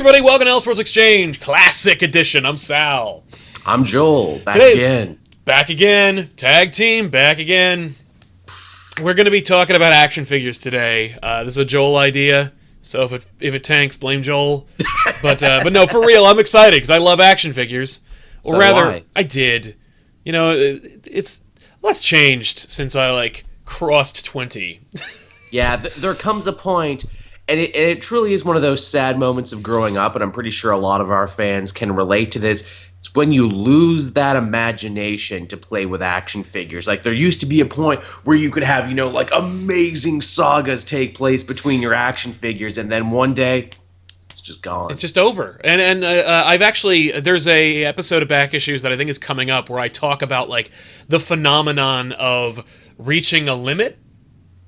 everybody, welcome to Elseworlds Exchange, Classic Edition. I'm Sal. I'm Joel, back again. Tag team, back again. We're going to be talking about action figures today. This is a Joel idea, so if it tanks, blame Joel. But no, for real, I'm excited because I love action figures. Or so rather, I did. You know, it's less changed since I, crossed 20. Yeah, there comes a point, and it truly is one of those sad moments of growing up, and I'm pretty sure a lot of our fans can relate to this. It's when you lose that imagination to play with action figures. Like, there used to be a point where you could have, amazing sagas take place between your action figures, and then one day, it's just gone. It's just over. And I've actually, there's a episode of Back Issues that I think is coming up where I talk about, the phenomenon of reaching a limit.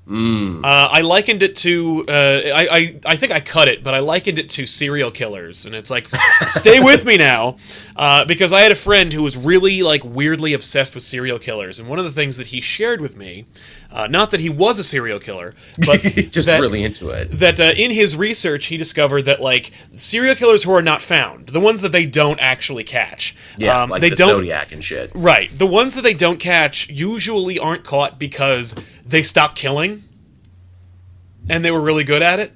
I likened it to, I think I cut it, but I likened it to serial killers, and it's like, stay with me now, because I had a friend who was really, weirdly obsessed with serial killers, and one of the things that he shared with me, not that he was a serial killer, but just really into it, that in his research he discovered that, serial killers who are not found, the ones that they don't actually catch, they don't, Zodiac and shit, right, the ones that they don't catch usually aren't caught because they stopped killing, and they were really good at it.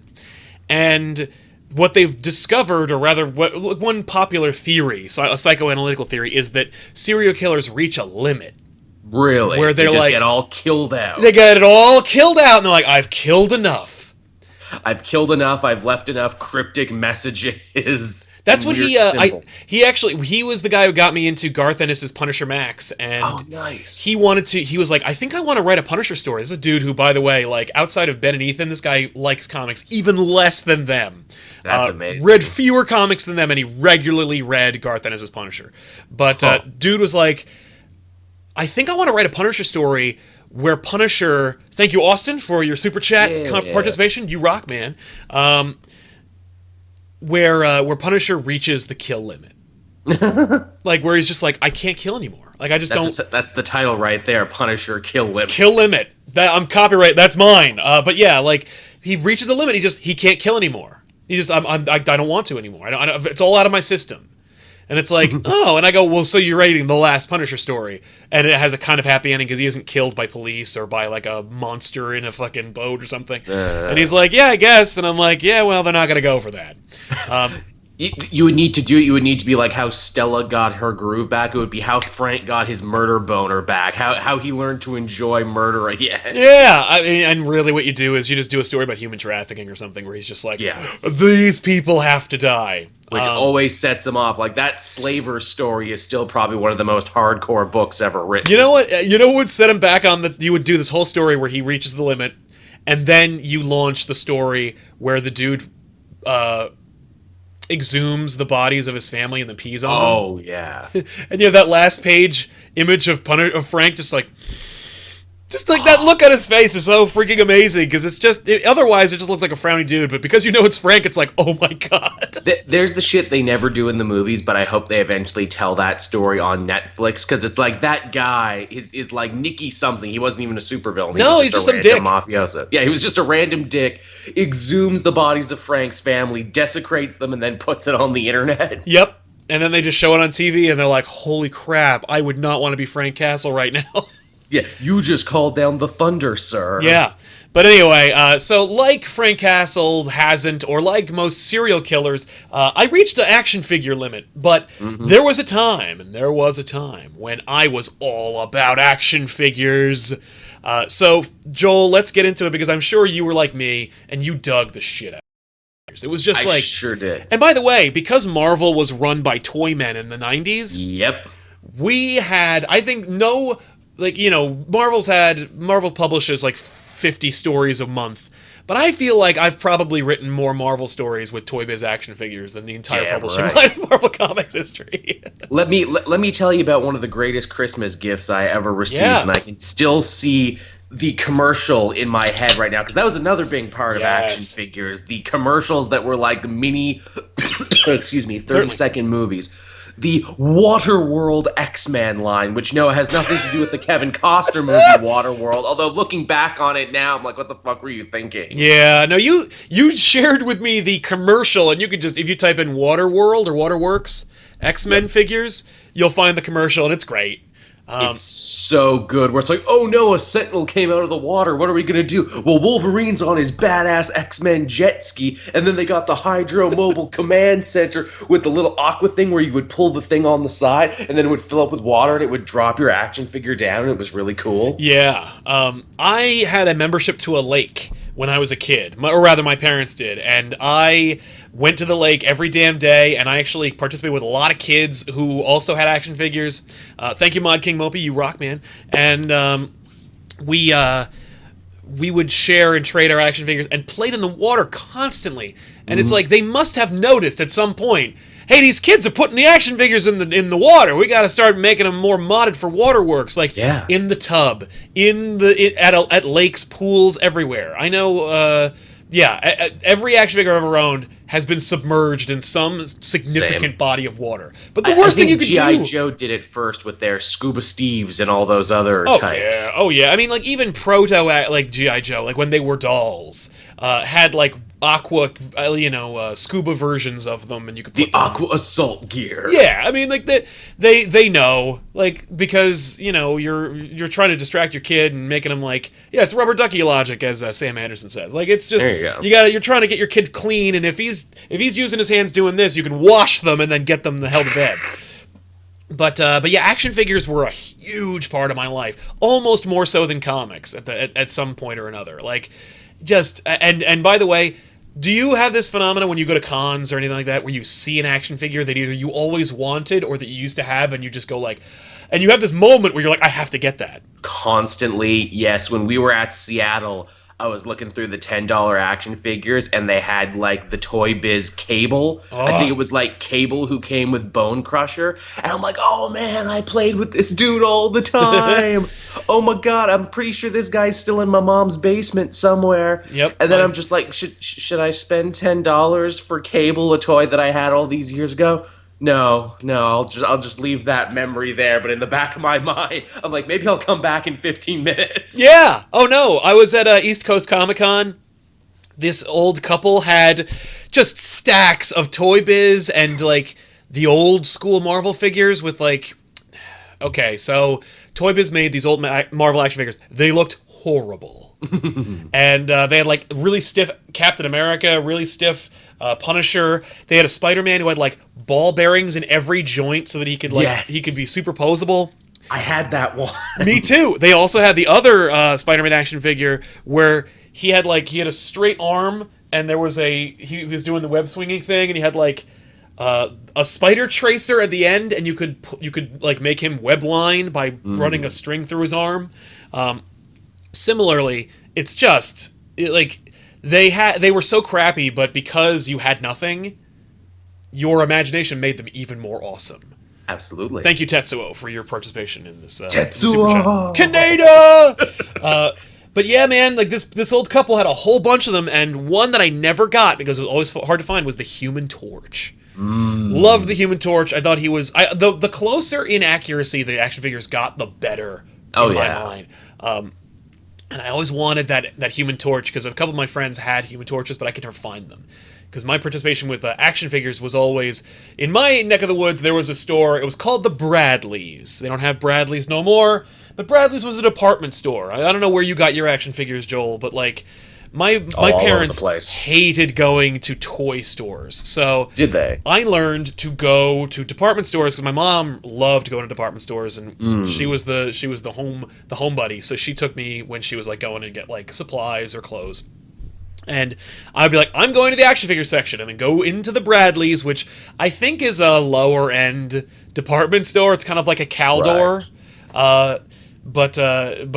And what they've discovered, or rather, one popular theory, a psychoanalytical theory, is that serial killers reach a limit. Really? Where they just get all killed out. They get it all killed out, and they're like, I've killed enough. I've left enough cryptic messages. That's what he was the guy who got me into Garth Ennis's Punisher Max, and nice. He was like, I think I want to write a Punisher story. This is a dude who, by the way, outside of Ben and Ethan, this guy likes comics even less than them. That's amazing. Read fewer comics than them, and he regularly read Garth Ennis's Punisher. But dude was like, I think I want to write a Punisher story where Punisher, thank you, Austin, for your super chat participation. You rock, man. Where Punisher reaches the kill limit. Where he's just like, I can't kill anymore. That's the title right there, Punisher Kill Limit. Kill Limit. I'm copyright, that's mine. But yeah, he reaches the limit, he can't kill anymore. I don't want to anymore. It's all out of my system. And it's like, oh, and I go, well, so you're writing the last Punisher story, and it has a kind of happy ending because he isn't killed by police or by, a monster in a fucking boat or something. And he's like, yeah, I guess. And I'm like, yeah, well, they're not going to go for that. You would need to be like how Stella got her groove back. It would be how Frank got his murder boner back. How he learned to enjoy murder again. Yeah, and really what you do is you just do a story about human trafficking or something where he's just like, these people have to die. Which always sets him off. That Slaver story is still probably one of the most hardcore books ever written. You know what? You know what would set him back on you would do this whole story where he reaches the limit, and then you launch the story where the dude exhumes the bodies of his family and then pees on them. Oh, yeah. And you have that last page image of Frank just that look on his face is so freaking amazing, because otherwise it just looks like a frowny dude, but because it's Frank, it's like, oh my god. There's the shit they never do in the movies, but I hope they eventually tell that story on Netflix, because it's that guy is like Nicky something. He wasn't even a supervillain. He's just some dick. Mafioso. Yeah, he was just a random dick, exhumes the bodies of Frank's family, desecrates them, and then puts it on the internet. Yep. And then they just show it on TV, and they're like, holy crap, I would not want to be Frank Castle right now. Yeah, you just called down the thunder, sir. Yeah. But anyway, so like Frank Castle hasn't, or like most serial killers, I reached an action figure limit. But there was a time when I was all about action figures. So, Joel, let's get into it, because I'm sure you were like me, and you dug the shit out of it. It was just I sure did. And by the way, because Marvel was run by toy men in the 90s, yep, we had, I think, Marvel publishes 50 stories a month, but I feel like I've probably written more Marvel stories with Toy Biz action figures than the entire publishing line of Marvel Comics history. Let me tell you about one of the greatest Christmas gifts I ever received, and I can still see the commercial in my head right now, because that was another big part of action figures. The commercials that were like mini, 30-second movies. the Waterworld X-Men line, which has nothing to do with the Kevin Costner movie Waterworld. Although looking back on it now, I'm like, what the fuck were you thinking? Yeah, no, you shared with me the commercial, and you could just, if you type in Waterworld or Waterworks X-Men figures, you'll find the commercial, and it's great. It's so good, where it's like, oh no, a Sentinel came out of the water, what are we gonna do? Well, Wolverine's on his badass X-Men jet ski, and then they got the Hydro Mobile Command Center with the little aqua thing where you would pull the thing on the side, and then it would fill up with water, and it would drop your action figure down, and it was really cool. Yeah, I had a membership to a lake when I was a kid, or rather my parents did, and I went to the lake every damn day, and I actually participated with a lot of kids who also had action figures. Thank you, Mod King Mopey, you rock, man. And we would share and trade our action figures and played in the water constantly. And it's like, they must have noticed at some point, hey, these kids are putting the action figures in the water. We got to start making them more modded for waterworks, like in the tub, at lakes, pools, everywhere. I know. Every action figure I've ever owned has been submerged in some significant body of water. But the worst thing you could do... G.I. Joe did it first with their Scuba Steves and all those other types. Yeah. Oh, yeah. I mean, like, even proto, like, G.I. Joe, like, when they were dolls, had, like, aqua, scuba versions of them, and you could put the aqua assault gear. Yeah, I mean, like, they know, like, because, you're trying to distract your kid and making them like, yeah, it's rubber ducky logic, as Sam Anderson says. Like, it's just, you're trying to get your kid clean, and if he's using his hands doing this, you can wash them and then get them the hell to bed. But yeah, action figures were a huge part of my life, almost more so than comics at some point or another. Like, just, and by the way, do you have this phenomenon when you go to cons or anything like that, where you see an action figure that either you always wanted or that you used to have, and you just go like, and you have this moment where you're like, I have to get that? Constantly, yes. When we were at Seattle, I was looking through the $10 action figures, and they had, like, the Toy Biz Cable. Oh. I think it was, like, Cable who came with Bone Crusher. And I'm like, oh, man, I played with this dude all the time. Oh, my God, I'm pretty sure this guy's still in my mom's basement somewhere. Yep. And then I'm just like, should I spend $10 for Cable, a toy that I had all these years ago? No, I'll just leave that memory there. But in the back of my mind, I'm like, maybe I'll come back in 15 minutes. Yeah. Oh no, I was at East Coast Comic-Con. This old couple had just stacks of Toy Biz and like the old school Marvel figures with like. Okay, so Toy Biz made these old Marvel action figures. They looked horrible, and they had like really stiff Captain America, really stiff. Punisher. They had a Spider-Man who had like ball bearings in every joint so that he could he could be superposable. I had that one. Me too. They also had the other Spider-Man action figure where he had a straight arm, and there was he was doing the web swinging thing, and he had like a spider tracer at the end, and you could like make him web line by running a string through his arm. Similarly, it's just they were so crappy, but because you had nothing, your imagination made them even more awesome. Absolutely. Thank you, Tetsuo, for your participation in this. Tetsuo! Kaneda! But yeah, man, like this old couple had a whole bunch of them, and one that I never got because it was always hard to find was the Human Torch. Loved the Human Torch. I thought he was the closer in accuracy the action figures got, the better in my mind. And I always wanted that Human Torch because a couple of my friends had Human Torches, but I could never find them. Because my participation with action figures was always... In my neck of the woods, there was a store. It was called the Bradleys. They don't have Bradleys no more, but Bradleys was a department store. I don't know where you got your action figures, Joel, but like... My parents hated going to toy stores. So did they? I learned to go to department stores because my mom loved going to department stores, and she was the home buddy. So she took me when she was like going to get like supplies or clothes. And I'd be like, I'm going to the action figure section, and then go into the Bradleys, which I think is a lower end department store. It's kind of like a Caldor. Right. But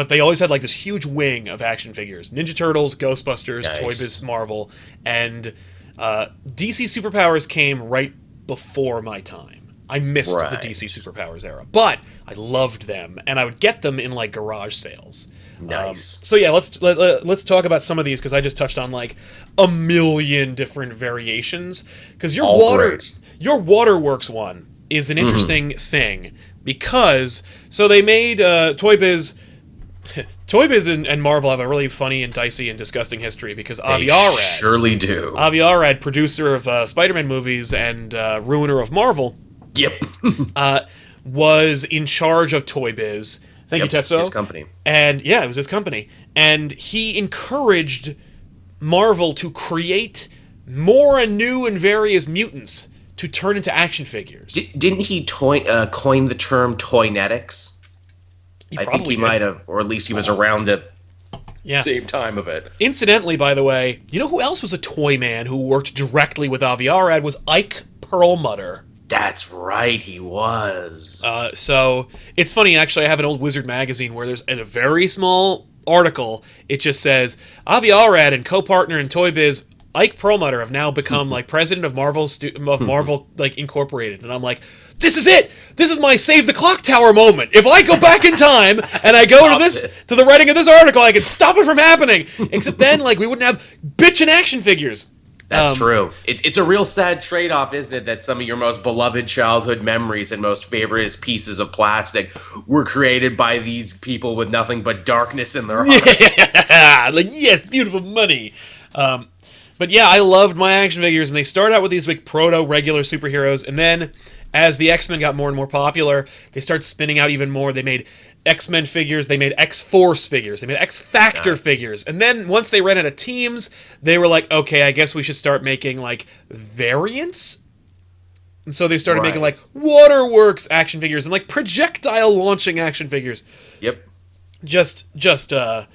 they always had like this huge wing of action figures: Ninja Turtles, Ghostbusters, nice. Toy Biz, Marvel, and DC Superpowers came right before my time. I missed the DC Superpowers era, but I loved them, and I would get them in like garage sales. Nice. So yeah, let's talk about some of these because I just touched on like a million different variations. Because your Waterworks one is an interesting thing because so they made Toy Biz. Toy Biz and Marvel have a really funny and dicey and disgusting history because Avi Arad surely do. Avi Arad, producer of Spider-Man movies and ruiner of Marvel, was in charge of Toy Biz. Thank you, Tetsuo. His company. And yeah, it was his company. And he encouraged Marvel to create more and new and various mutants to turn into action figures. Didn't he coin the term Toynetics? I think he might have, or at least he was around at the same time of it. Incidentally, by the way, you know who else was a toy man who worked directly with Avi Arad was Ike Perlmutter. That's right, he was. So, it's funny, actually, I have an old Wizard magazine where there's in a very small article, it just says, Avi Arad and co-partner in Toy Biz, Ike Perlmutter, have now become, like, president of Marvel, like, Incorporated. And I'm like, this is it! This is my Save the Clock Tower moment! If I go back in time, and I go to the writing of this article, I can stop it from happening! Except then, like, we wouldn't have bitchin' action figures! That's true. It's a real sad trade-off, isn't it, that some of your most beloved childhood memories and most favorite pieces of plastic were created by these people with nothing but darkness in their hearts. Yeah! Like, yes, beautiful money! But yeah, I loved my action figures, and they started out with these like proto-regular superheroes, and then as the X-Men got more and more popular, they started spinning out even more. They made X-Men figures, they made X-Force figures, they made X-Factor figures, and then once they ran out of teams, they were like, okay, I guess we should start making like variants? And so they started making like Waterworks action figures and like projectile launching action figures. Yep. Just a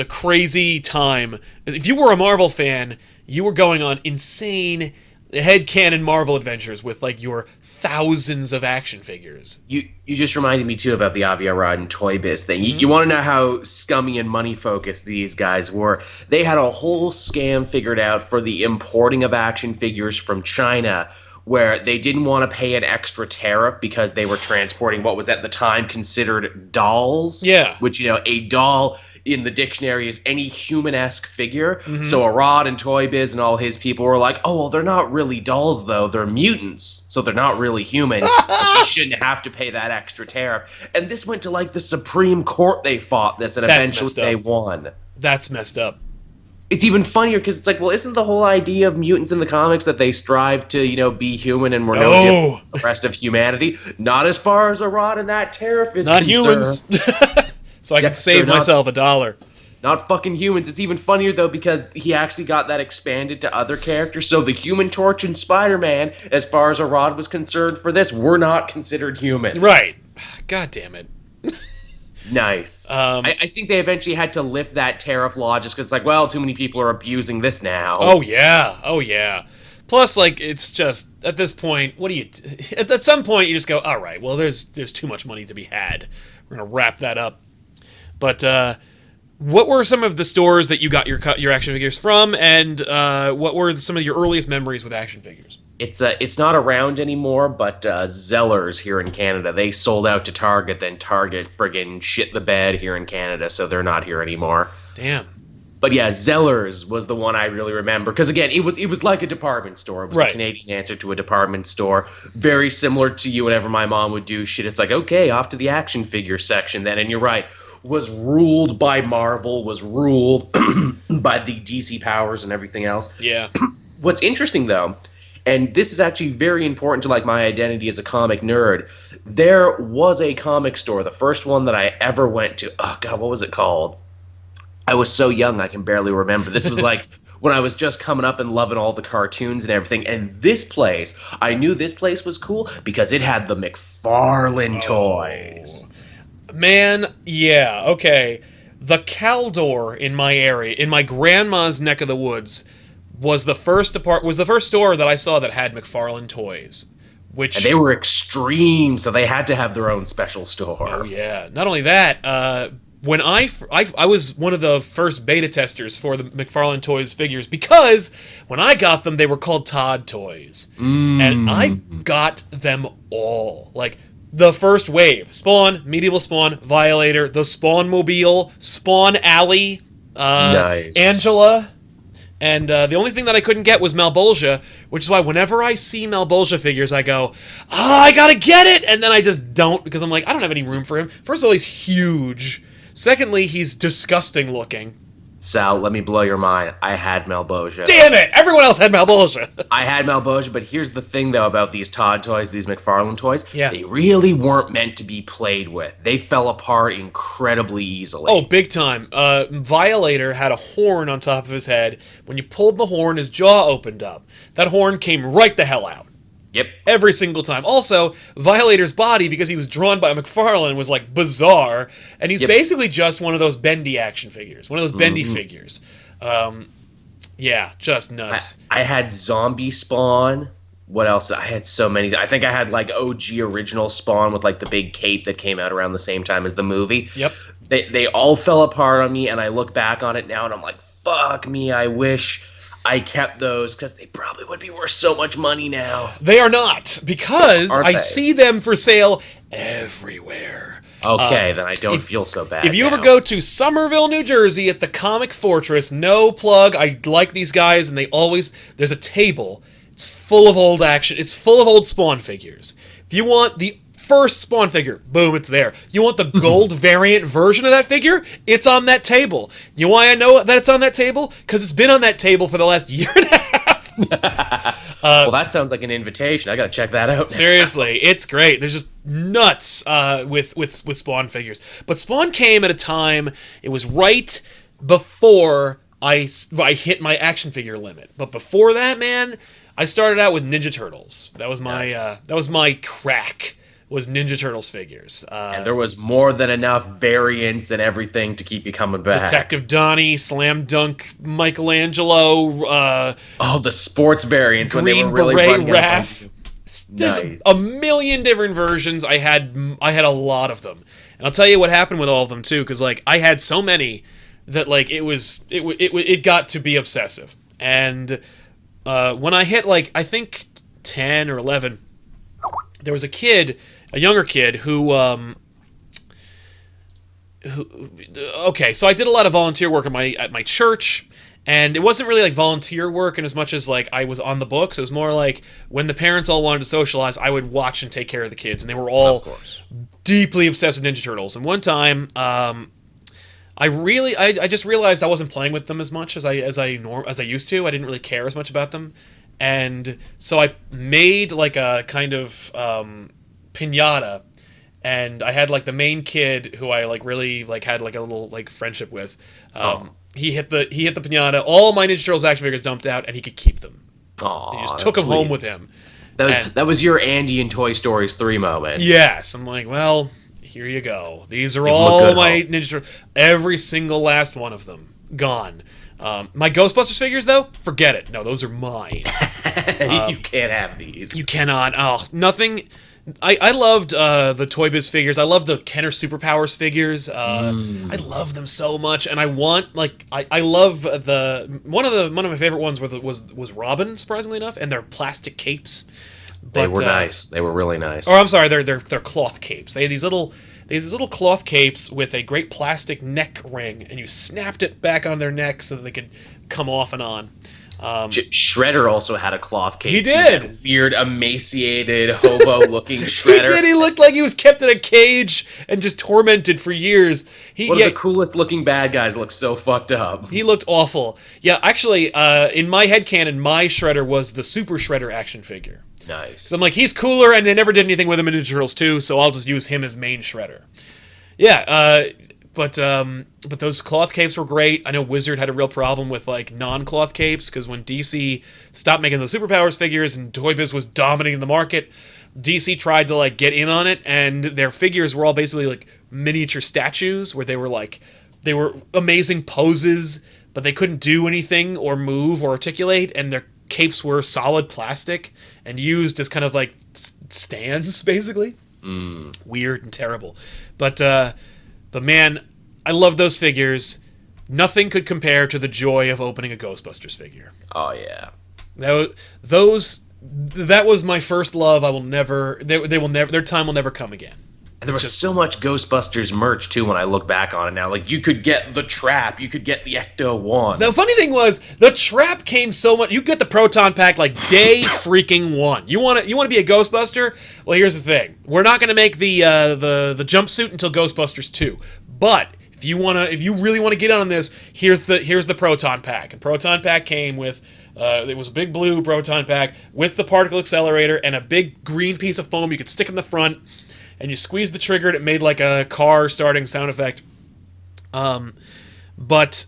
crazy time. If you were a Marvel fan, you were going on insane headcanon Marvel adventures with like your thousands of action figures. You just reminded me too about the Avi Arad and Toy Biz thing. You want to know how scummy and money focused these guys were? They had a whole scam figured out for the importing of action figures from China, where they didn't want to pay an extra tariff because they were transporting what was at the time considered dolls. Yeah. Which, you know, a doll in the dictionary is any human-esque figure. So Arad and Toy Biz and all his people were like, oh, well, they're not really dolls, though. They're mutants, so they're not really human. So we shouldn't have to pay that extra tariff. And this went to, like, the Supreme Court. They fought this, and eventually they won. That's messed up. It's even funnier because it's like, well, isn't the whole idea of mutants in the comics that they strive to, you know, be human and we're no different from the rest of humanity? Not as far as Arad and that tariff is concerned. Humans. So I can save myself $1. Not fucking humans. It's even funnier, though, because he actually got that expanded to other characters. So the Human Torch and Spider-Man, as far as Arad was concerned for this, were not considered humans. Right. God damn it. Nice. I think they eventually had to lift that tariff law just because it's like, well, too many people are abusing this now. Oh, yeah. Plus, like, it's just, at this point, what do you... At some point, you just go, all right, well, there's too much money to be had. We're going to wrap that up. But what were some of the stores that you got your action figures from, and what were some of your earliest memories with action figures? It's not around anymore, but Zellers here in Canada, they sold out to Target, then Target friggin' shit the bed here in Canada, so they're not here anymore. Damn. But yeah, Zellers was the one I really remember, because again, it was like a department store. It was a Canadian answer to a department store, very similar to you whenever my mom would do shit. It's like, okay, off to the action figure section then, and you're right. Was ruled by Marvel, was ruled by the DC powers and everything else. Yeah. What's interesting, though, and this is actually very important to like my identity as a comic nerd, there was a comic store, the first one that I ever went to. Oh, God, what was it called? I was so young, I can barely remember. This was like when I was just coming up and loving all the cartoons and everything. And this place, I knew this place was cool because it had the McFarlane toys. Man, yeah, okay. The Caldor in my area, in my grandma's neck of the woods, was the first store that I saw that had McFarlane toys. And they were extreme, so they had to have their own special store. Oh yeah. Not only that, when I was one of the first beta testers for the McFarlane Toys figures, because when I got them, they were called Todd Toys. And I got them all. Like, the first wave. Spawn, Medieval Spawn, Violator, the Spawn Mobile, Spawn Alley, nice. Angela, And the only thing that I couldn't get was Malbolgia, which is why whenever I see Malbolgia figures, I go, I gotta get it! And then I just don't, because I'm like, I don't have any room for him. First of all, he's huge. Secondly, he's disgusting looking. Sal, let me blow your mind. I had Malbolgia. Damn it! Everyone else had Malbolgia. I had Malbolgia, but here's the thing, though, about these Todd toys, these McFarlane toys. Yeah. They really weren't meant to be played with. They fell apart incredibly easily. Oh, big time. Violator had a horn on top of his head. When you pulled the horn, his jaw opened up. That horn came right the hell out. Yep. Every single time. Also, Violator's body, because he was drawn by McFarlane, was like bizarre, and he's basically just one of those bendy action figures, one of those bendy figures. Yeah, just nuts. I had Zombie Spawn. What else? I had so many. I think I had like OG original Spawn with like the big cape that came out around the same time as the movie. Yep. They all fell apart on me, and I look back on it now, and I'm like, fuck me. I wish I kept those, because they probably would be worth so much money now. They are not, because Aren't I they? see them for sale everywhere. Okay, then I don't feel so bad. If you now. ever go to Somerville, New Jersey at the Comic Fortress, no plug, I like these guys, and there's a table. It's full of old action. It's full of old Spawn figures. If you want the first Spawn figure, boom, it's there. You want the gold variant version of that figure? It's on that table. You know why I know that it's on that table? Because it's been on that table for the last year and a half. Well, that sounds like an invitation. I gotta check that out. Seriously, it's great. There's just nuts with Spawn figures. But Spawn came at a time, it was right before I hit my action figure limit. But before that, man, I started out with Ninja Turtles. That was my crack. Was Ninja Turtles figures. And there was more than enough variants and everything to keep you coming back. Detective Donnie, Slam Dunk, Michelangelo. The sports variants when they were really Beret, running Raph. There's Nice. a million different versions. I had a lot of them, and I'll tell you what happened with all of them too. Because like I had so many that like it got to be obsessive. And when I hit like I think 10 or 11, there was a younger kid who okay, so I did a lot of volunteer work at my church, and it wasn't really like volunteer work in as much as like I was on the books. It was more like when the parents all wanted to socialize, I would watch and take care of the kids, and they were all deeply obsessed with Ninja Turtles. And one time, I just realized I wasn't playing with them as much as I used to. I didn't really care as much about them. And so I made like a kind of piñata, and I had like the main kid who I like really like had like a little like friendship with. He hit the piñata. All my Ninja Turtles action figures dumped out, and he could keep them. He just took them home with him. That was your Andy in Toy Stories 3 moment. Yes, I'm like, well, here you go. These are all my Ninja Turtles. Every single last one of them gone. My Ghostbusters figures, though, forget it. No, those are mine. You can't have these. You cannot. Oh, nothing. I loved the Toy Biz figures. I love the Kenner Superpowers figures. I love them so much, and I want like I love one of my favorite ones was Robin, surprisingly enough, and their plastic capes. But, they were nice. They were really nice. Or I'm sorry, they're cloth capes. They had these little cloth capes with a great plastic neck ring, and you snapped it back on their neck so that they could come off and on. Shredder also had a cloth cape. He did. That weird, emaciated, hobo-looking Shredder. He did. He looked like he was kept in a cage and just tormented for years. One of the coolest-looking bad guys looked so fucked up. He looked awful. Yeah, actually, in my headcanon, my Shredder was the Super Shredder action figure. Nice. So I'm like, he's cooler, and they never did anything with him in Ninja Turtles 2, so I'll just use him as main Shredder. Yeah, but those cloth capes were great. I know Wizard had a real problem with like non-cloth capes, because when DC stopped making those Superpowers figures and Toy Biz was dominating the market, DC tried to like get in on it, and their figures were all basically like miniature statues where they were amazing poses, but they couldn't do anything or move or articulate, and their capes were solid plastic and used as kind of like stands, basically. Weird and terrible. But man, I love those figures. Nothing could compare to the joy of opening a Ghostbusters figure. Oh yeah. That was my first love. I will never. They will never. Their time will never come again. And there was so much Ghostbusters merch, too, when I look back on it now. Like, you could get the Trap, you could get the Ecto-1. The funny thing was, the Trap came so much... You get the Proton Pack, like, day freaking one. You want to be a Ghostbuster? Well, here's the thing. We're not going to make the jumpsuit until Ghostbusters 2. But... If you really want to get on this, here's the Proton Pack. And Proton Pack came with it was a big blue Proton Pack with the particle accelerator and a big green piece of foam you could stick in the front, and you squeeze the trigger and it made like a car starting sound effect. But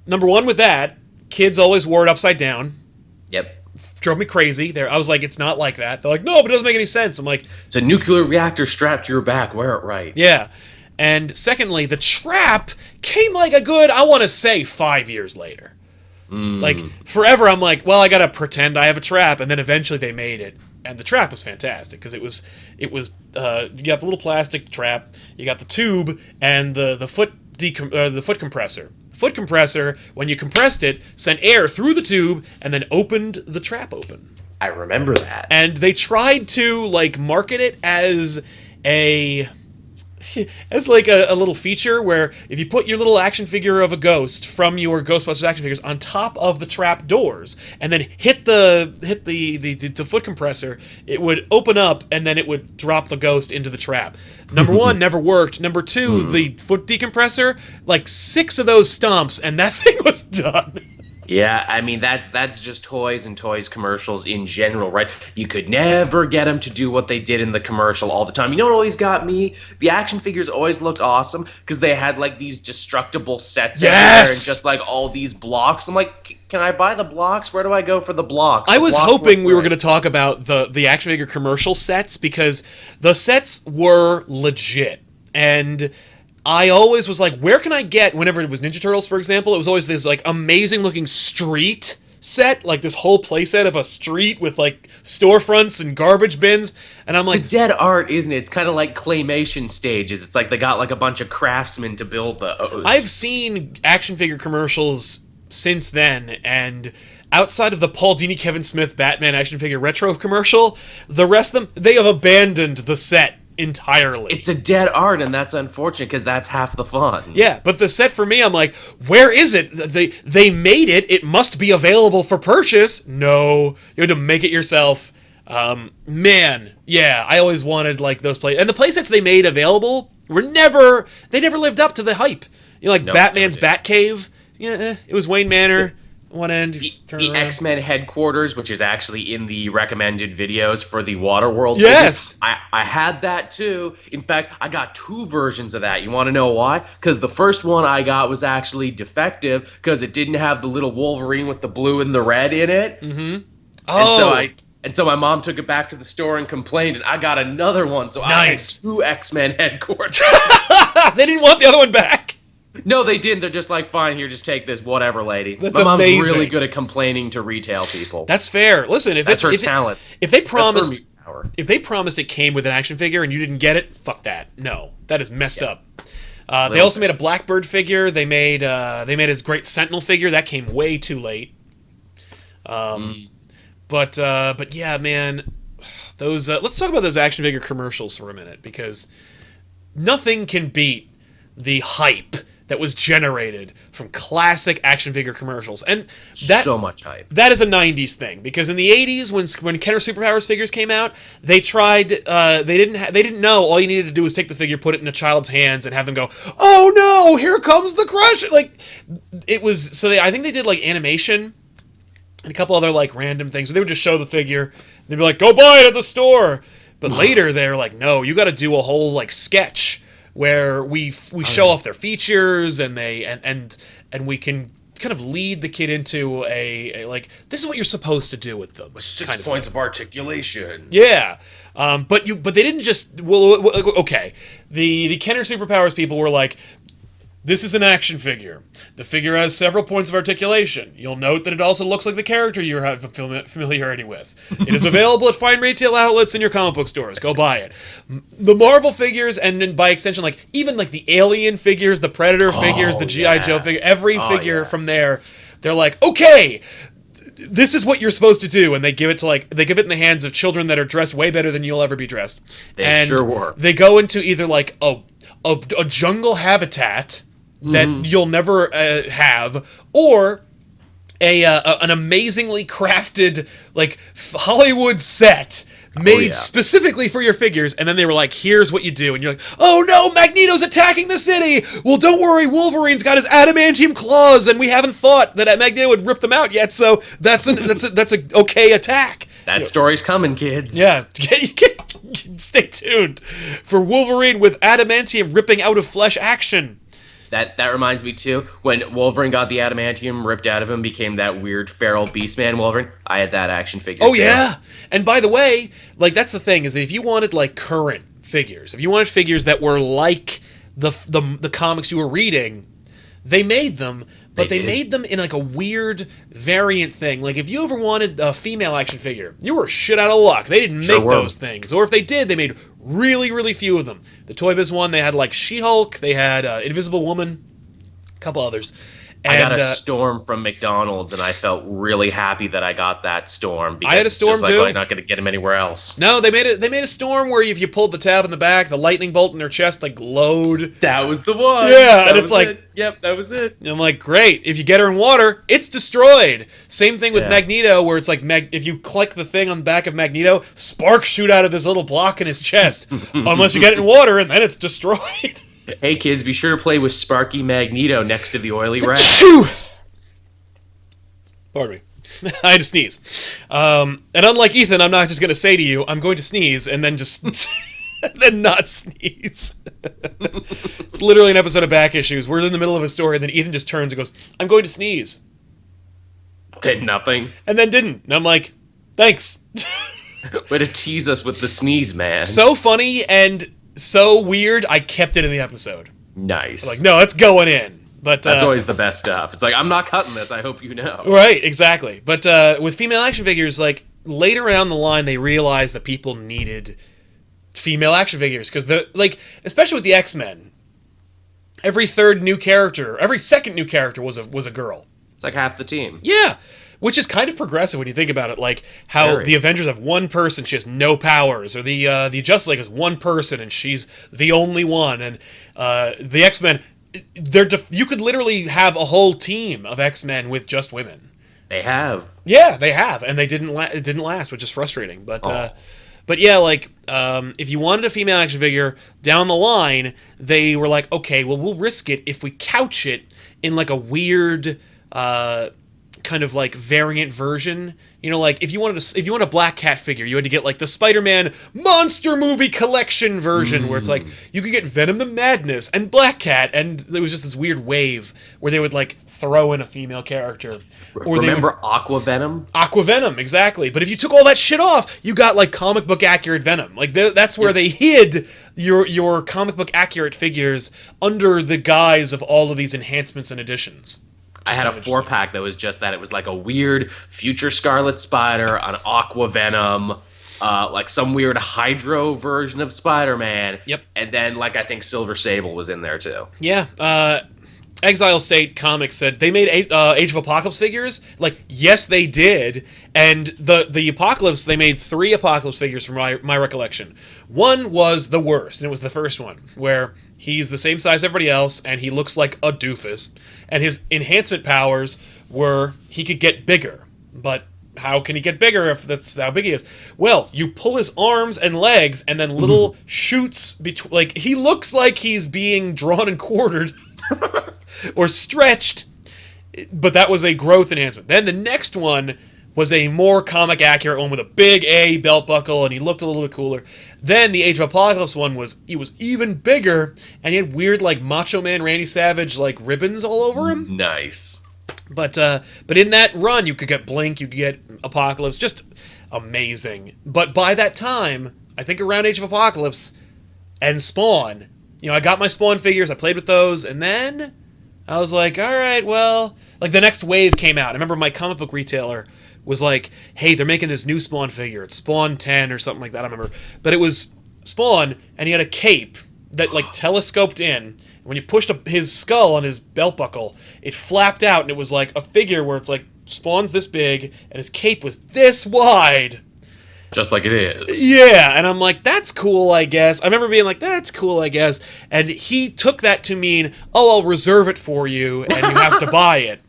number one with that, kids always wore it upside down. Yep. Drove me crazy. I was like, it's not like that. They're like, no, but it doesn't make any sense. I'm like, it's a nuclear reactor strapped to your back. Wear it right. Yeah. And secondly, the Trap came like a good, I want to say, 5 years later. Like, forever I'm like, well, I gotta pretend I have a Trap, and then eventually they made it. And the Trap was fantastic, because it was you got the little plastic Trap, you got the tube, and the foot compressor. The foot compressor, when you compressed it, sent air through the tube, and then opened the Trap open. I remember that. And they tried to, like, market it as it's like a little feature where if you put your little action figure of a ghost from your Ghostbusters action figures on top of the trap doors and then hit the foot compressor, it would open up and then it would drop the ghost into the trap. Number one, never worked. Number two, the foot decompressor, like 6 of those stomps and that thing was done. Yeah, I mean, that's just toys and toys commercials in general, right? You could never get them to do what they did in the commercial all the time. You know what always got me? The action figures always looked awesome because they had, like, these destructible sets everywhere and just, like, all these blocks. I'm like, can I buy the blocks? Where do I go for the blocks? I was hoping we were going to talk about the action figure commercial sets because the sets were legit. And I always was like, where can I get, whenever it was Ninja Turtles, for example, it was always this, like, amazing-looking street set, like this whole playset of a street with, like, storefronts and garbage bins, and I'm like... It's dead art, isn't it? It's kind of like claymation stages. It's like they got, like, a bunch of craftsmen to build those. I've seen action figure commercials since then, and outside of the Paul Dini, Kevin Smith Batman action figure retro commercial, the rest of them, they have abandoned the set entirely. It's a dead art, and that's unfortunate because that's half the fun. Yeah, but the set for me, I'm like, where is it? They made it. It must be available for purchase. No, you had to make it yourself. Man, yeah, I always wanted like those and the playsets they made available they never lived up to the hype. You know, like Batman's Batcave. Yeah, it was Wayne Manor. One end, the X-Men headquarters, which is actually in the recommended videos for the Waterworld. Yes, I had that too. In fact, I got 2 versions of that. You want to know why? Because the first one I got was actually defective because it didn't have the little Wolverine with the blue and the red in it. Mm-hmm. Oh. And so my mom took it back to the store and complained, and I got another one. So I had 2 X-Men headquarters. They didn't want the other one back. No, they didn't. They're just like, fine, here, just take this, whatever, lady. That's amazing. Mom's really good at complaining to retail people. That's fair. Listen, that's her talent. If they promised it came with an action figure and you didn't get it, fuck that. No, that is messed up. They also made a Blackbird figure. They made his Great Sentinel figure. That came way too late. But yeah, man, those. Let's talk about those action figure commercials for a minute because nothing can beat the hype that was generated from classic action figure commercials, and so much hype. That is a '90s thing because in the '80s, when Kenner Superpowers figures came out, they tried. They didn't know all you needed to do was take the figure, put it in a child's hands, and have them go, "Oh no, here comes the crush!" Like it was. So I think they did like animation and a couple other like random things. So they would just show the figure. And they'd be like, "Go buy it at the store." But later they're like, "No, you got to do a whole like sketch." Where we show off their features and we can kind of lead the kid into a like this is what you're supposed to do with them. With 6 points of articulation. Yeah, but they didn't just okay. The Kenner Superpowers people were like, this is an action figure. The figure has several points of articulation. You'll note that it also looks like the character you have familiarity with. It is available at fine retail outlets in your comic book stores. Go buy it. The Marvel figures, and then by extension, like even like the Alien figures, the Predator figures, the G.I. Joe figure, every figure from there, they're like, okay, this is what you're supposed to do, and they give it in the hands of children that are dressed way better than you'll ever be dressed. They sure were. They go into either like a jungle habitat that you'll never have, or an amazingly crafted like Hollywood set made specifically for your figures, and then they were like, here's what you do, and you're like, oh no, Magneto's attacking the city! Well, don't worry, Wolverine's got his adamantium claws, and we haven't thought that Magneto would rip them out yet, so that's a okay attack. That story's coming, kids. Yeah, stay tuned for Wolverine with adamantium ripping out of flesh action. That reminds me, too, when Wolverine got the adamantium ripped out of him, became that weird feral beastman Wolverine. I had that action figure, too. Yeah! And by the way, like, that's the thing, is that if you wanted, like, current figures, if you wanted figures that were like the comics you were reading, they made them, but they made them in, like, a weird variant thing. Like, if you ever wanted a female action figure, you were shit out of luck. They didn't make those things. Or if they did, they made really, really few of them. The Toy Biz one, they had, like, She-Hulk, they had Invisible Woman, a couple others. And, I got a Storm from McDonald's, and I felt really happy that I got that Storm. Because I had a Storm, it's just too. like, I'm not going to get him anywhere else. No, they made a Storm where if you pulled the tab in the back, the lightning bolt in her chest, like, glowed. That was the one. Yeah, and it's like... It. Yep, that was it. And I'm like, great. If you get her in water, it's destroyed. Same thing with Magneto, where it's like, if you click the thing on the back of Magneto, sparks shoot out of this little block in his chest. Unless you get it in water, and then it's destroyed. Hey, kids, be sure to play with Sparky Magneto next to the oily rat. Pardon me. I had to sneeze. And unlike Ethan, I'm not just going to say to you, I'm going to sneeze, and then just... and then not sneeze. It's literally an episode of Back Issues. We're in the middle of a story, and then Ethan just turns and goes, I'm going to sneeze. Did nothing. And then didn't. And I'm like, thanks. Way to tease us with the sneeze, man. So funny and so weird, I kept it in the episode. Nice. I'm like, no, it's going in. But that's always the best stuff. It's like, I'm not cutting this, I hope you know. Right, exactly. But with female action figures, like, later down the line, they realized that people needed female action figures. Because, especially with the X-Men, every second new character was a girl. It's like half the team. Yeah. Which is kind of progressive when you think about it, like how the Avengers have one person, she has no powers, or the Justice League has one person and she's the only one, and the X-Men, you could literally have a whole team of X-Men with just women. They have. Yeah, they have, and it didn't last, which is frustrating. But yeah, like if you wanted a female action figure down the line, they were like, okay, well, we'll risk it if we couch it in like a weird kind of like variant version. You know, like if you want a Black Cat figure, you had to get like the Spider-Man monster movie collection version where it's like you could get Venom the Madness and Black Cat, and there was just this weird wave where they would like throw in a female character. Or remember Aqua Venom? Aqua Venom, exactly. But if you took all that shit off, you got like comic book accurate Venom. Like that's where they hid your comic book accurate figures under the guise of all of these enhancements and additions. I had a 4-pack that was just that. It was like a weird future Scarlet Spider, an Aqua Venom, like some weird Hydro version of Spider-Man. Yep. And then, like, I think Silver Sable was in there, too. Yeah. Exile State Comics said they made Age of Apocalypse figures. Like, yes, they did. And the Apocalypse, they made 3 Apocalypse figures from my recollection. One was the worst, and it was the first one, where he's the same size as everybody else, and he looks like a doofus. And his enhancement powers were he could get bigger. But how can he get bigger if that's how big he is? Well, you pull his arms and legs, and then little shoots between. Like, he looks like he's being drawn and quartered or stretched. But that was a growth enhancement. Then the next one was a more comic accurate one with a big A belt buckle, and he looked a little bit cooler. Then the Age of Apocalypse one was even bigger, and he had weird like Macho Man Randy Savage like ribbons all over him. Nice. But in that run, you could get Blink, you could get Apocalypse, just amazing. But by that time, I think around Age of Apocalypse and Spawn, you know, I got my Spawn figures, I played with those, and then I was like, all right, well, like the next wave came out. I remember my comic book retailer was like, hey, they're making this new Spawn figure. It's Spawn 10 or something like that, I remember. But it was Spawn, and he had a cape that, like, telescoped in. And when you pushed his skull on his belt buckle, it flapped out, and it was like a figure where it's like spawns this big, and his cape was this wide. Just like it is. Yeah, and I'm like, that's cool, I guess. I remember being like, that's cool, I guess. And he took that to mean, oh, I'll reserve it for you, and you have to buy it.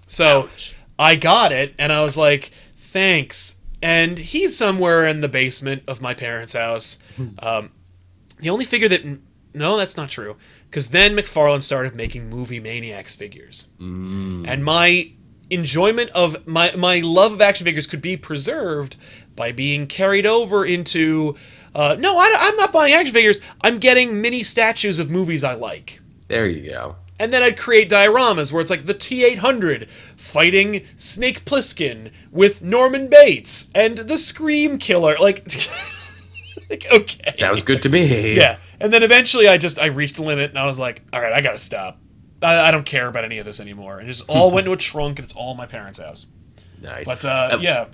So Ouch. I got it, and I was like, thanks. And he's somewhere in the basement of my parents' house. The only figure that... No, that's not true. Because then McFarlane started making Movie Maniacs figures. And my enjoyment of... My love of action figures could be preserved by being carried over into... no, I'm not buying action figures. I'm getting mini statues of movies I like. There you go. And then I'd create dioramas where it's like the T-800 fighting Snake Plissken with Norman Bates and the Scream Killer. Like, like, okay. Sounds good to me. Yeah. And then eventually I reached the limit and I was like, all right, I gotta stop. I don't care about any of this anymore. And it just all went into a trunk and it's all in my parents' house. Nice. But, yeah.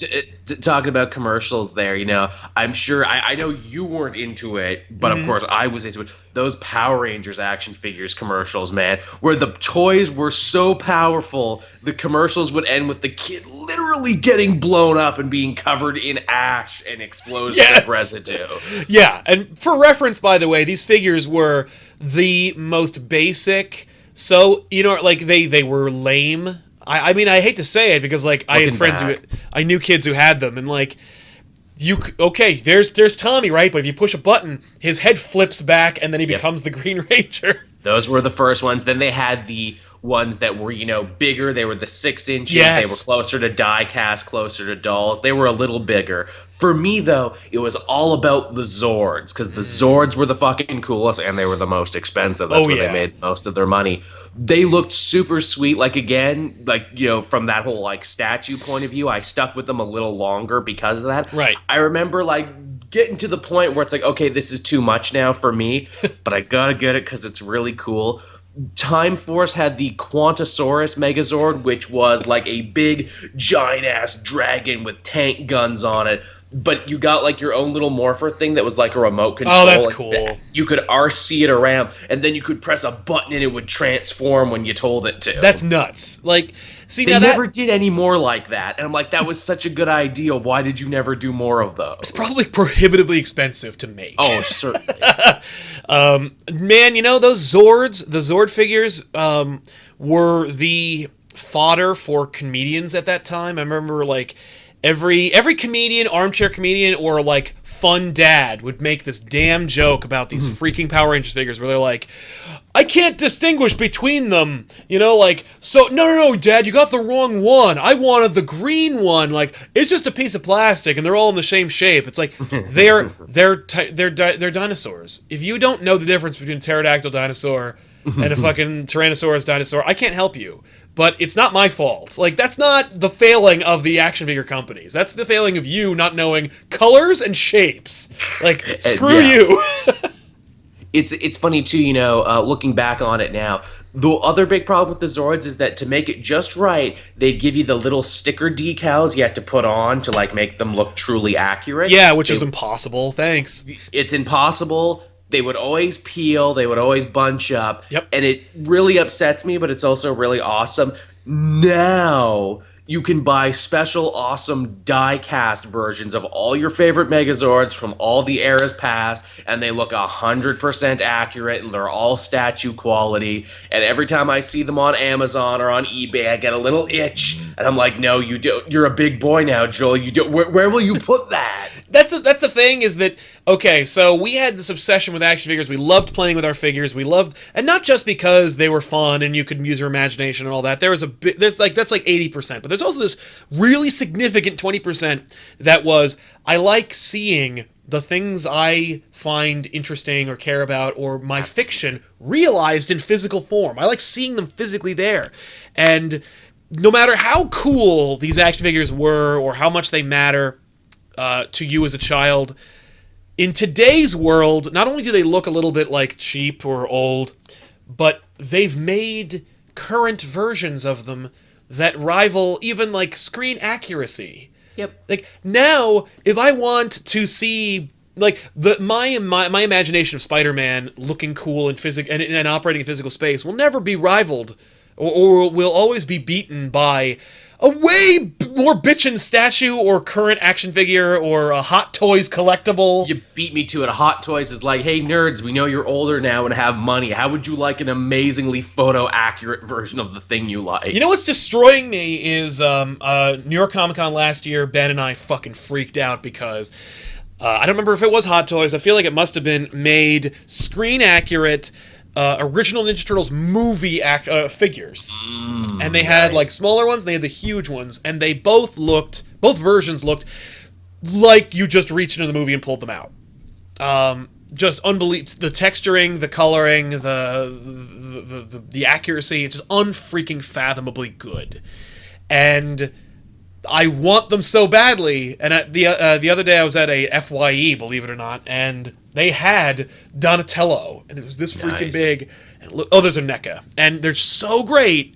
Talking about commercials there, you know, I'm sure, I know you weren't into it, but of course I was into it. Those Power Rangers action figures commercials, man, where the toys were so powerful, the commercials would end with the kid literally getting blown up and being covered in ash and explosive residue. Yeah, and for reference, by the way, these figures were the most basic, so, you know, like, they were lame. I mean, I hate to say it because, like, I had friends I knew kids who had them, and, like, there's Tommy, right? But if you push a button, his head flips back, and then he becomes the Green Ranger. Those were the first ones. Then they had the ones that were, you know, bigger. They were the 6 inches. Yes. They were closer to die cast, closer to dolls. They were a little bigger. For me, though, it was all about the Zords, because the Zords were the fucking coolest, and they were the most expensive. That's where they made most of their money. They looked super sweet. Like, again, like, you know, from that whole, like, statue point of view, I stuck with them a little longer because of that. Right. I remember, like, getting to the point where it's like, okay, this is too much now for me, but I gotta get it because it's really cool. Time Force had the Quantosaurus Megazord, which was like a big, giant-ass dragon with tank guns on it. But you got, like, your own little morpher thing that was like a remote control. Oh, that's cool. You could RC it around, and then you could press a button and it would transform when you told it to. That's nuts. Like, see, they never did any more like that. And I'm like, that was such a good idea. Why did you never do more of those? It's probably prohibitively expensive to make. Oh, certainly. Man, you know, the Zord figures were the fodder for comedians at that time. I remember, like, every comedian, armchair comedian, or, like, fun dad would make this damn joke about these freaking Power Rangers figures where they're like, I can't distinguish between them, you know, like, so, no, Dad, you got the wrong one. I wanted the green one. Like, it's just a piece of plastic, and they're all in the same shape. It's like, they're dinosaurs. If you don't know the difference between a pterodactyl dinosaur and a fucking Tyrannosaurus dinosaur, I can't help you. But it's not my fault. Like, that's not the failing of the action figure companies. That's the failing of you not knowing colors and shapes. Like, screw you. It's funny, too, you know, looking back on it now, the other big problem with the Zords is that to make it just right, they give you the little sticker decals you have to put on to, like, make them look truly accurate. Yeah, which is impossible. Thanks. It's impossible. They would always peel. They would always bunch up. Yep. And it really upsets me, but it's also really awesome. Now you can buy special, awesome die-cast versions of all your favorite Megazords from all the eras past, and they look 100% accurate, and they're all statue quality. And every time I see them on Amazon or on eBay, I get a little itch, and I'm like, no, you don't. You're a big boy now, Joel. You don't. Where will you put that? That's the thing is that, okay, so we had this obsession with action figures. We loved playing with our figures. We loved, and not just because they were fun and you could use your imagination and all that. That's like 80%, but there's also this really significant 20% that was, I like seeing the things I find interesting or care about or my fiction realized in physical form. I like seeing them physically there. And no matter how cool these action figures were or how much they matter to you as a child, in today's world, not only do they look a little bit like cheap or old, but they've made current versions of them that rival even, like, screen accuracy. Yep. Like, now, if I want to see, like, my imagination of Spider-Man looking cool in and operating in physical space will never be rivaled or will always be beaten by a way more bitchin' statue or current action figure or a Hot Toys collectible. You beat me to it. Hot Toys is like, hey, nerds, we know you're older now and have money. How would you like an amazingly photo-accurate version of the thing you like? You know what's destroying me is New York Comic Con last year, Ben and I fucking freaked out because I don't remember if it was Hot Toys. I feel like it must have been made screen-accurate original Ninja Turtles movie figures. And they had like smaller ones, and they had the huge ones, and they both versions looked like you just reached into the movie and pulled them out. Just unbelievable. The texturing, the coloring, the accuracy, it's just unfreaking fathomably good. And I want them so badly. And the other day I was at a FYE, believe it or not, and they had Donatello, and it was this freaking big. And there's a NECA, and they're so great,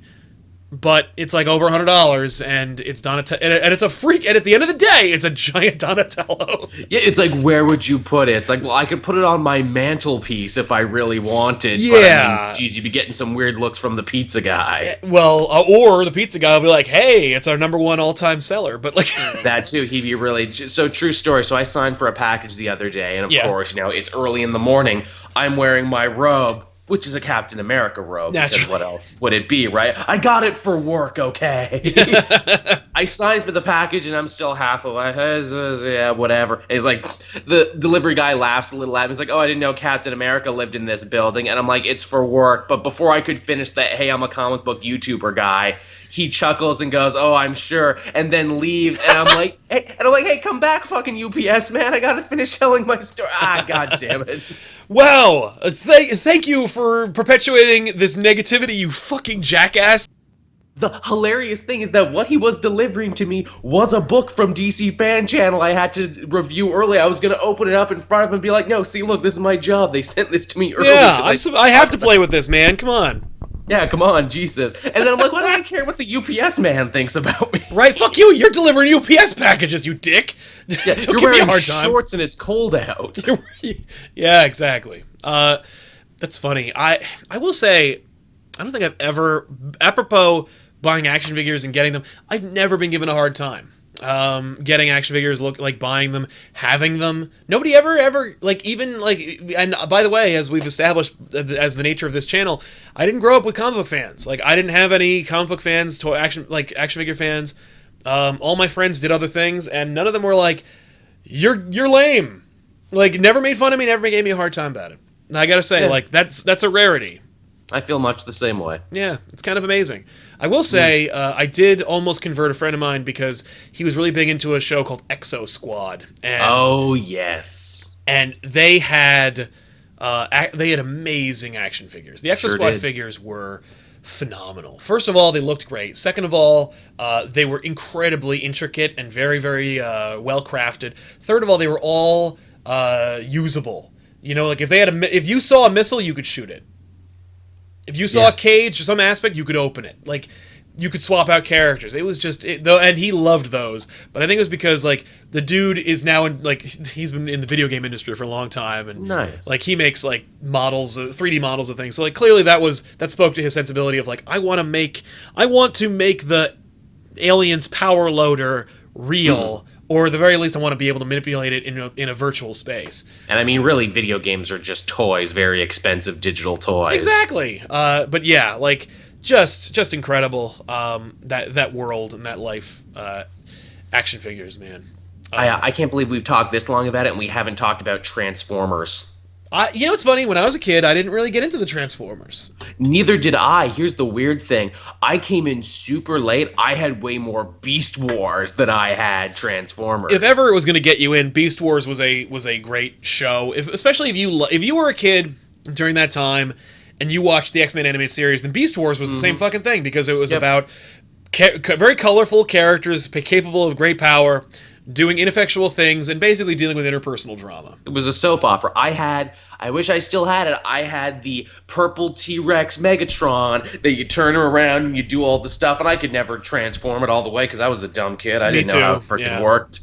but it's like over $100, and it's Donatello, and it's a freak. And at the end of the day, it's a giant Donatello. Yeah, it's like, where would you put it? It's like, well, I could put it on my mantelpiece if I really wanted. Yeah. But, I mean, geez, you'd be getting some weird looks from the pizza guy. Well, or the pizza guy will be like, hey, it's our #1 all-time seller. But like that too, he'd be really. So true story. So I signed for a package the other day, and of course, it's early in the morning. I'm wearing my robe, which is a Captain America robe. Naturally. Because what else would it be, right? I got it for work, okay? I signed for the package, and I'm still half away. Yeah, whatever. And he's like, the delivery guy laughs a little at me. He's like, oh, I didn't know Captain America lived in this building. And I'm like, it's for work. But before I could finish that, hey, I'm a comic book YouTuber guy, he chuckles and goes, oh, I'm sure, and then leaves. And I'm like, hey, come back, fucking UPS, man. I gotta finish telling my story. God damn it. Wow. Thank you for perpetuating this negativity, you fucking jackass. The hilarious thing is that what he was delivering to me was a book from DC Fan Channel I had to review early. I was going to open it up in front of him and be like, no, see, look, this is my job. They sent this to me early. Yeah, I have to play with this, man. Come on. Yeah, come on, Jesus. And then I'm like, why do I care what the UPS man thinks about me? Right, fuck you. You're delivering UPS packages, you dick. Yeah, Don't give me a hard time. You're wearing shorts and it's cold out. Yeah, exactly. That's funny. I will say, I don't think I've ever, apropos buying action figures and getting them, I've never been given a hard time. Getting action figures, buying them, having them. Nobody ever, and by the way, as we've established as the nature of this channel, I didn't grow up with comic book fans. Like, I didn't have any comic book fans, action figure fans. All my friends did other things, and none of them were like, you're lame. Like, never made fun of me, never gave me a hard time about it. And I gotta say, that's a rarity. I feel much the same way. Yeah, it's kind of amazing. I will say, I did almost convert a friend of mine because he was really big into a show called Exo Squad. And, oh, yes. And they had amazing action figures. The Exo Squad figures were phenomenal. First of all, they looked great. Second of all, they were incredibly intricate and very, very well crafted. Third of all, they were all usable. You know, like if you saw a missile, you could shoot it. If you saw a cage or some aspect, you could open it. Like, you could swap out characters. It was just, and he loved those. But I think it was because, like, the dude is now in, like, he's been in the video game industry for a long time. And, like, he makes, like, models, 3D models of things. So, like, clearly that spoke to his sensibility of, like, I want to make the alien's power loader real. Or at the very least, I want to be able to manipulate it in a virtual space. And I mean, really, video games are just toys, very expensive digital toys. Exactly. But yeah, like, just incredible, that world and that life, action figures, man. I can't believe we've talked this long about it and we haven't talked about Transformers. You know what's funny? When I was a kid, I didn't really get into the Transformers. Neither did I. Here's the weird thing. I came in super late. I had way more Beast Wars than I had Transformers. If ever it was going to get you in, Beast Wars was a great show. Especially if you were a kid during that time and you watched the X-Men animated series, then Beast Wars was the same fucking thing because it was about very colorful characters capable of great power, doing ineffectual things, and basically dealing with interpersonal drama. It was a soap opera. I wish I still had it. I had the purple T-Rex Megatron that you turn around and you do all the stuff, and I could never transform it all the way because I was a dumb kid. I didn't know how it freaking worked.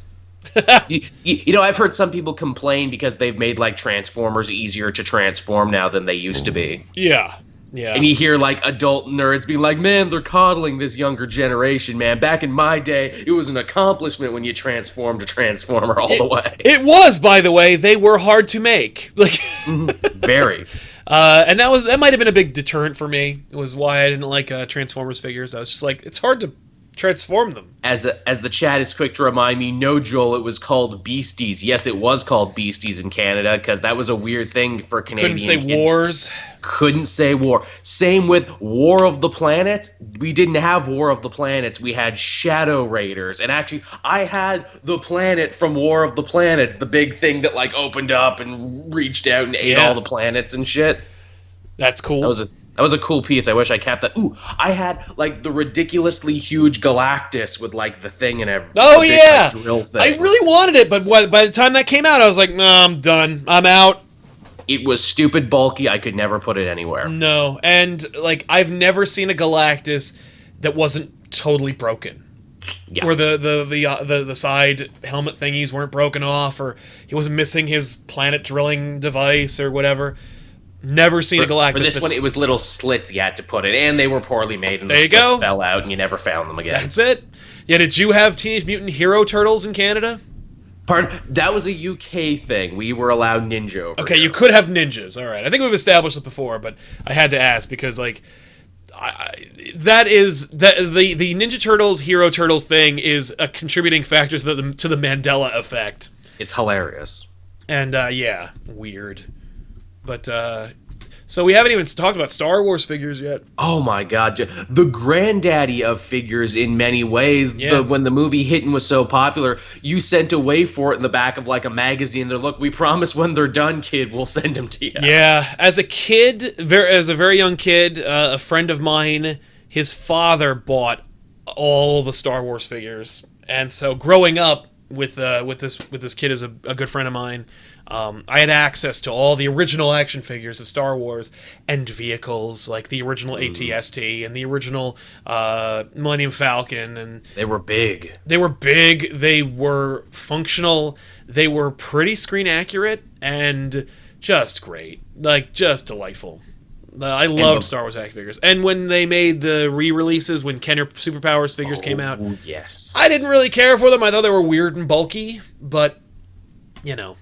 you know, I've heard some people complain because they've made, like, Transformers easier to transform now than they used to be. Yeah. Yeah. And you hear like adult nerds be like, man, they're coddling this younger generation, man. Back in my day, it was an accomplishment when you transformed a Transformer all the way. It was, by the way. They were hard to make. Like, very. And that might have been a big deterrent for me. It was why I didn't like Transformers figures. I was just like, it's hard to transform them. As the chat is quick to remind me, no, Joel, it was called Beasties. Yes, it was called Beasties in Canada, because that was a weird thing for Canadian Couldn't say kids. wars. Couldn't say war. Same with War of the Planets. We didn't have War of the Planets. We had Shadow Raiders. And actually, I had the planet from War of the Planets, the big thing that like opened up and reached out and ate all the planets and shit. That's cool. That was a cool piece. I wish I kept that. Ooh, I had like the ridiculously huge Galactus with like the thing and everything. Oh yeah, like, drill thing. I really wanted it, but by the time that came out, I was like, no, I'm done. I'm out. It was stupid bulky. I could never put it anywhere. No, and like I've never seen a Galactus that wasn't totally broken. Yeah. Where the side helmet thingies weren't broken off, or he wasn't missing his planet drilling device or whatever. Never seen a Galactus. For this one, it was little slits you had to put it, and they were poorly made, and the slits fell out, and you never found them again. That's it. Yeah, did you have Teenage Mutant Hero Turtles in Canada? Pardon? That was a UK thing. We were allowed ninja over Okay, here. you could have ninjas. All right, I think we've established this before, but I had to ask because like the Ninja Turtles Hero Turtles thing is a contributing factor to the Mandela effect. It's hilarious. And yeah, weird. But so we haven't even talked about Star Wars figures yet. Oh my god, the granddaddy of figures in many ways. Yeah. When the movie hit and was so popular, you sent away for it in the back of like a magazine. They're, look, we promise when they're done, kid, we'll send them to you. Yeah, as a kid, as a very young kid, a friend of mine, his father bought all the Star Wars figures, and so growing up with this kid as a good friend of mine. I had access to all the original action figures of Star Wars and vehicles like the original AT-ST and the original Millennium Falcon, and they were big. They were big. They were functional. They were pretty screen accurate and just great, like just delightful. I loved Star Wars action figures, and when they made the re-releases, when Kenner Superpowers figures came out, yes, I didn't really care for them. I thought they were weird and bulky, but you know.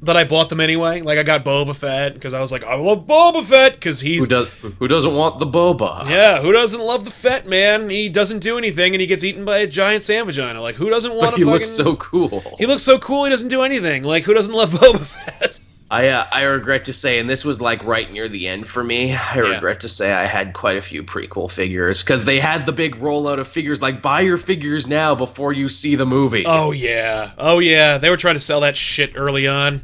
But I bought them anyway. Like I got Boba Fett because I was like, I love Boba Fett because he's who doesn't want the boba? Yeah, who doesn't love the Fett man? He doesn't do anything and he gets eaten by a giant sand vagina. Like who doesn't want? But he looks so cool. He looks so cool. He doesn't do anything. Like who doesn't love Boba Fett? I regret to say, and this was like right near the end for me, I regret to say I had quite a few prequel figures because they had the big rollout of figures like buy your figures now before you see the movie. Oh yeah, they were trying to sell that shit early on.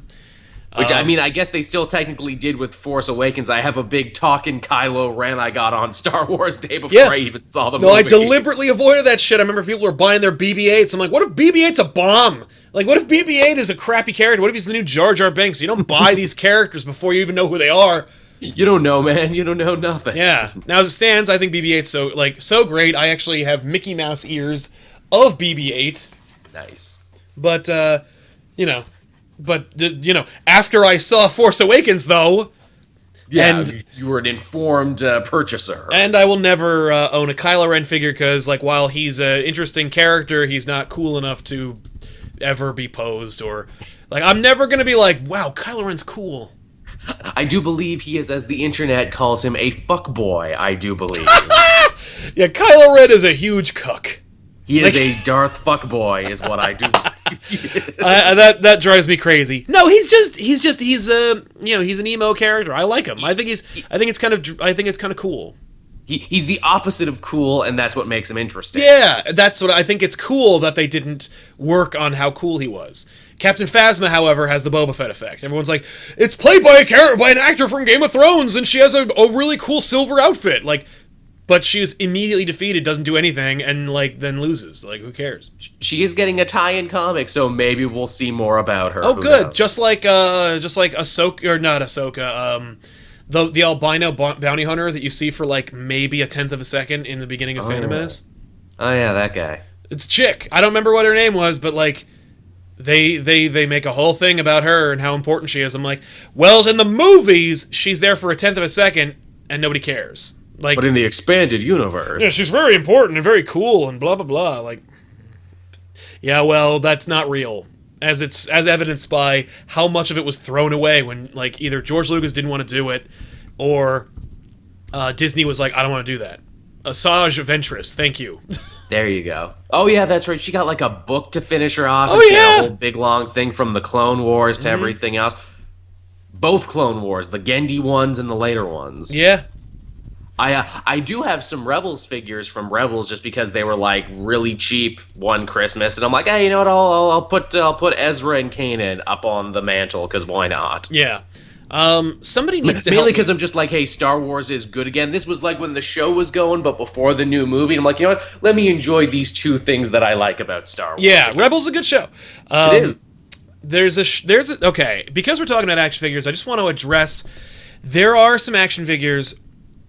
Which, I mean, I guess they still technically did with Force Awakens. I have a big talking Kylo Ren I got on Star Wars Day before I even saw the movie. No, I deliberately avoided that shit. I remember people were buying their BB-8s. I'm like, what if BB-8's a bomb? Like, what if BB-8 is a crappy character? What if he's the new Jar Jar Binks? You don't buy these characters before you even know who they are. You don't know, man. You don't know nothing. Yeah. Now, as it stands, I think BB-8's so great. I actually have Mickey Mouse ears of BB-8. Nice. But, after I saw Force Awakens, though... Yeah, and you were an informed purchaser. And I will never own a Kylo Ren figure, because, like, while he's an interesting character, he's not cool enough to ever be posed, or... Like, I'm never gonna be like, wow, Kylo Ren's cool. I do believe he is, as the internet calls him, a fuckboy, I do believe. Yeah, Kylo Ren is a huge cuck. He is a Darth fuckboy, is what I do believe. That drives me crazy. No, he's an emo character. I like him. I think it's kind of cool. He's the opposite of cool, and that's what makes him interesting. Yeah, that's what I think. It's cool that they didn't work on how cool he was. Captain Phasma, however, has the Boba Fett effect. Everyone's like, it's played by an actor from Game of Thrones, and she has a really cool silver outfit. Like, but she's immediately defeated, doesn't do anything, and then loses. Like, who cares? She is getting a tie-in comic, so maybe we'll see more about her. Oh, good. Knows? Just like Ahsoka, or not Ahsoka. The albino bounty hunter that you see for like maybe a tenth of a second in the beginning of Phantom Menace. Oh yeah, that guy. It's a chick. I don't remember what her name was, but like they make a whole thing about her and how important she is. I'm like, well, in the movies she's there for a tenth of a second, and nobody cares. Like, but in the expanded universe, yeah, she's very important and very cool and blah blah blah. Like, yeah, well, that's not real, as evidenced by how much of it was thrown away when, like, either George Lucas didn't want to do it, or Disney was like, I don't want to do that. Asajj Ventress, thank you. There you go. Oh yeah, that's right. She got like a book to finish her off. Oh, and she yeah. had a whole big long thing from the Clone Wars to everything else. Both Clone Wars, the Gendy ones and the later ones. Yeah. I do have some Rebels figures from Rebels just because they were like really cheap one Christmas, and I'm like, hey, you know what? I'll put Ezra and Kanan up on the mantle because why not? Yeah. Somebody needs to help mainly me. because I'm just like, hey, Star Wars is good again. This was like when the show was going, but before the new movie. And I'm like, you know what? Let me enjoy these two things that I like about Star Wars. Yeah, Rebels is a good show. It is. Okay, because we're talking about action figures, I just want to address, there are some action figures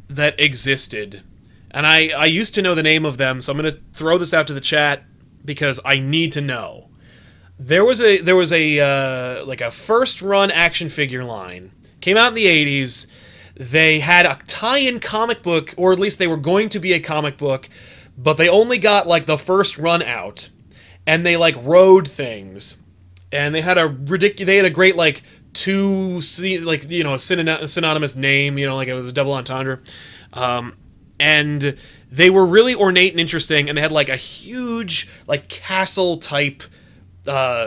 that existed, and I used to know the name of them, so I'm going to throw this out to the chat because I need to know. There was a like a first run action figure line, came out in the 80s. They had a tie-in comic book, or at least they were going to be a comic book, but they only got like the first run out, and they like rode things, and they had a great like a synonymous name, like it was a double entendre, and they were really ornate and interesting, and they had like a huge like castle type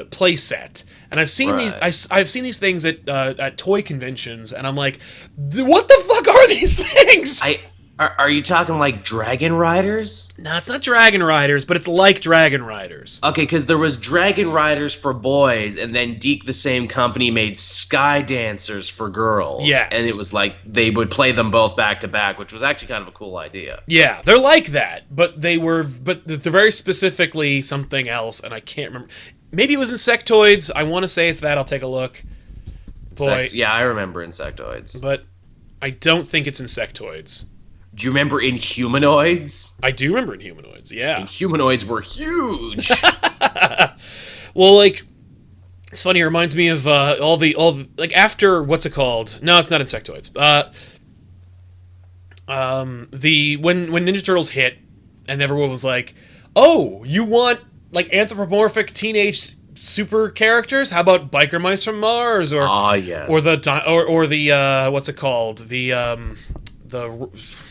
play set, and I've seen these. I've seen these things at toy conventions, and I'm like, what the fuck are these things? Are you talking like Dragon Riders? No, it's not Dragon Riders, but it's like Dragon Riders. Okay, because there was Dragon Riders for boys, and then Deke, the same company, made Sky Dancers for girls. Yes. And it was like they would play them both back to back, which was actually kind of a cool idea. Yeah, they're like that, but they're very specifically something else, and I can't remember. Maybe it was Insectoids. I want to say it's that. I'll take a look. Boy. Yeah, I remember Insectoids. But I don't think it's Insectoids. Do you remember Inhumanoids? I do remember Inhumanoids, yeah. Inhumanoids were huge. Well, like, it's funny. It reminds me of all the like after what's it called? No, it's not Insectoids. When Ninja Turtles hit, and everyone was like, "Oh, you want like anthropomorphic teenage super characters? How about Biker Mice from Mars?" Or yes. or the what's it called?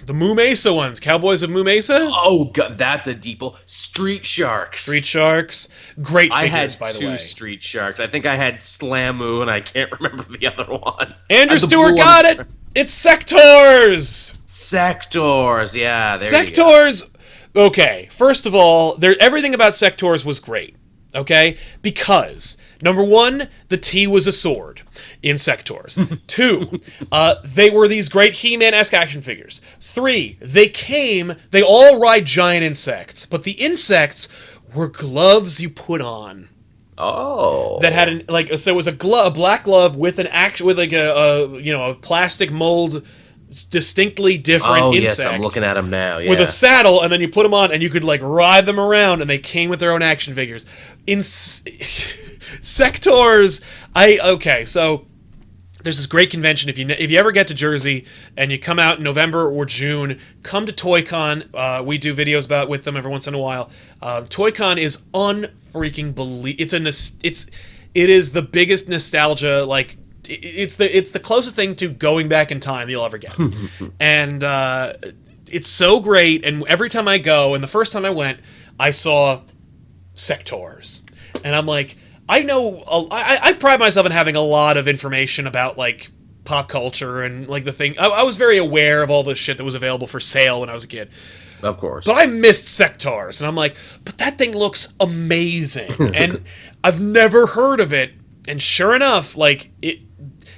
The Moo Mesa ones, Cowboys of Moo Mesa. Oh god, that's a deep one. Street Sharks. Street Sharks, great figures, by the way. I had two Street Sharks. I think I had Slamoo, and I can't remember the other one. Andrew Stewart got it. It's Sectors. Sectors, yeah. Sectors. Okay, first of all, everything about Sectors was great. Okay, because number one, the T was a sword in Sectors. 2, they were these great He-Man-esque action figures. 3, they all ride giant insects, but the insects were gloves you put on. Oh. That had so it was a black glove with a plastic mold, distinctly different insect. Yes, I'm looking at them now. Yeah. With a saddle, and then you put them on, and you could like ride them around, and they came with their own action figures. In Sectors, so there's this great convention. If you ever get to Jersey and you come out in November or June, come to ToyCon. We do videos with them every once in a while. ToyCon is unfreaking it is the biggest nostalgia, like. It's the closest thing to going back in time you'll ever get. And it's so great, and every time I go, and the first time I went, I saw Sectors. And I'm like, I pride myself in having a lot of information about like pop culture and like the thing. I was very aware of all the shit that was available for sale when I was a kid. Of course. But I missed Sectors, and I'm like, but that thing looks amazing. And I've never heard of it. And sure enough, like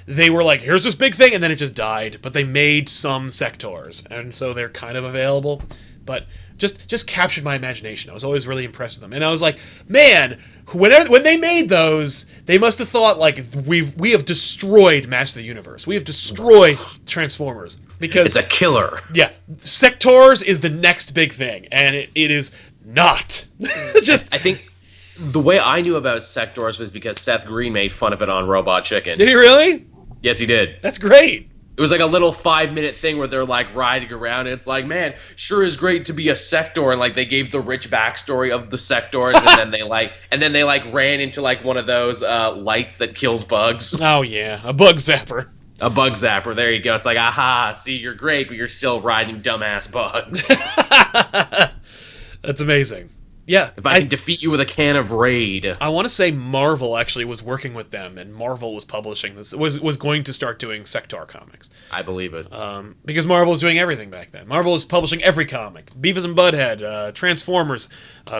they were like, here's this big thing, and then it just died. But they made some Sectors, and so they're kind of available. But just captured my imagination. I was always really impressed with them, and I was like, man, when they made those, they must have thought like we have destroyed Master of the Universe. We have destroyed Transformers because it's a killer. Yeah, Sectors is the next big thing, and it is not. I think. The way I knew about Sectors was because Seth Green made fun of it on Robot Chicken. Did he really? Yes, he did. That's great. It was like a little 5-minute thing where they're like riding around. And it's like, man, sure is great to be a sector. And like they gave the rich backstory of the sectors, and then they ran into like one of those lights that kills bugs. Oh yeah, a bug zapper. A bug zapper. There you go. It's like, aha, see, you're great, but you're still riding dumbass bugs. That's amazing. Yeah, if I can defeat you with a can of Raid. I want to say Marvel actually was working with them, and Marvel was publishing this. Was going to start doing Sector comics. I believe it. Because Marvel was doing everything back then. Marvel was publishing every comic. Beavis and Butthead, Transformers,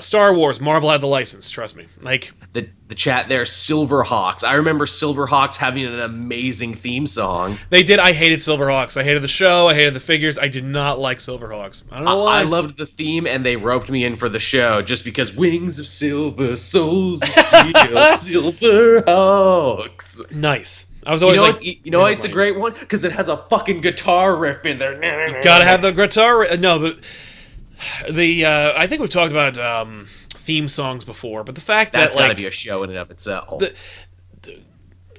Star Wars. Marvel had the license. Trust me. Like the chat there, Silverhawks. I remember Silverhawks having an amazing theme song. They did. I hated Silverhawks. I hated the show. I hated the figures. I did not like Silverhawks. I don't know why. I loved the theme, and they roped me in for the show just because wings of silver, souls of steel, Silverhawks. Nice. I was always you know why it's a great one? Because it has a fucking guitar riff in there. You gotta have the guitar. No, I think we've talked about theme songs before, but the fact that's that gotta be a show in and of itself.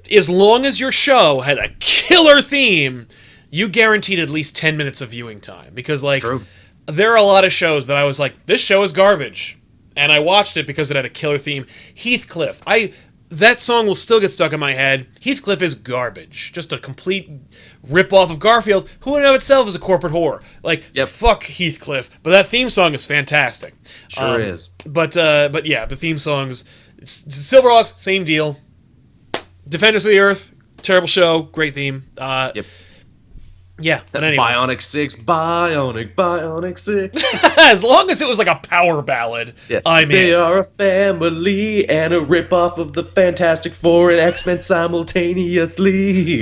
As long as your show had a killer theme, you guaranteed at least 10 minutes of viewing time. Because there are a lot of shows that I was like, this show is garbage, and I watched it because it had a killer theme. Heathcliff, that song will still get stuck in my head. Heathcliff is garbage. Just a complete rip-off of Garfield, who in and of itself is a corporate whore. Fuck Heathcliff. But that theme song is fantastic. Sure is. But yeah, the theme songs... Silverhawks, same deal. Defenders of the Earth, terrible show, great theme. Yep. Yeah, but anyway. Bionic 6. As long as it was like a power ballad, yeah. I'm in. They are a family and a rip-off of the Fantastic Four and X-Men simultaneously.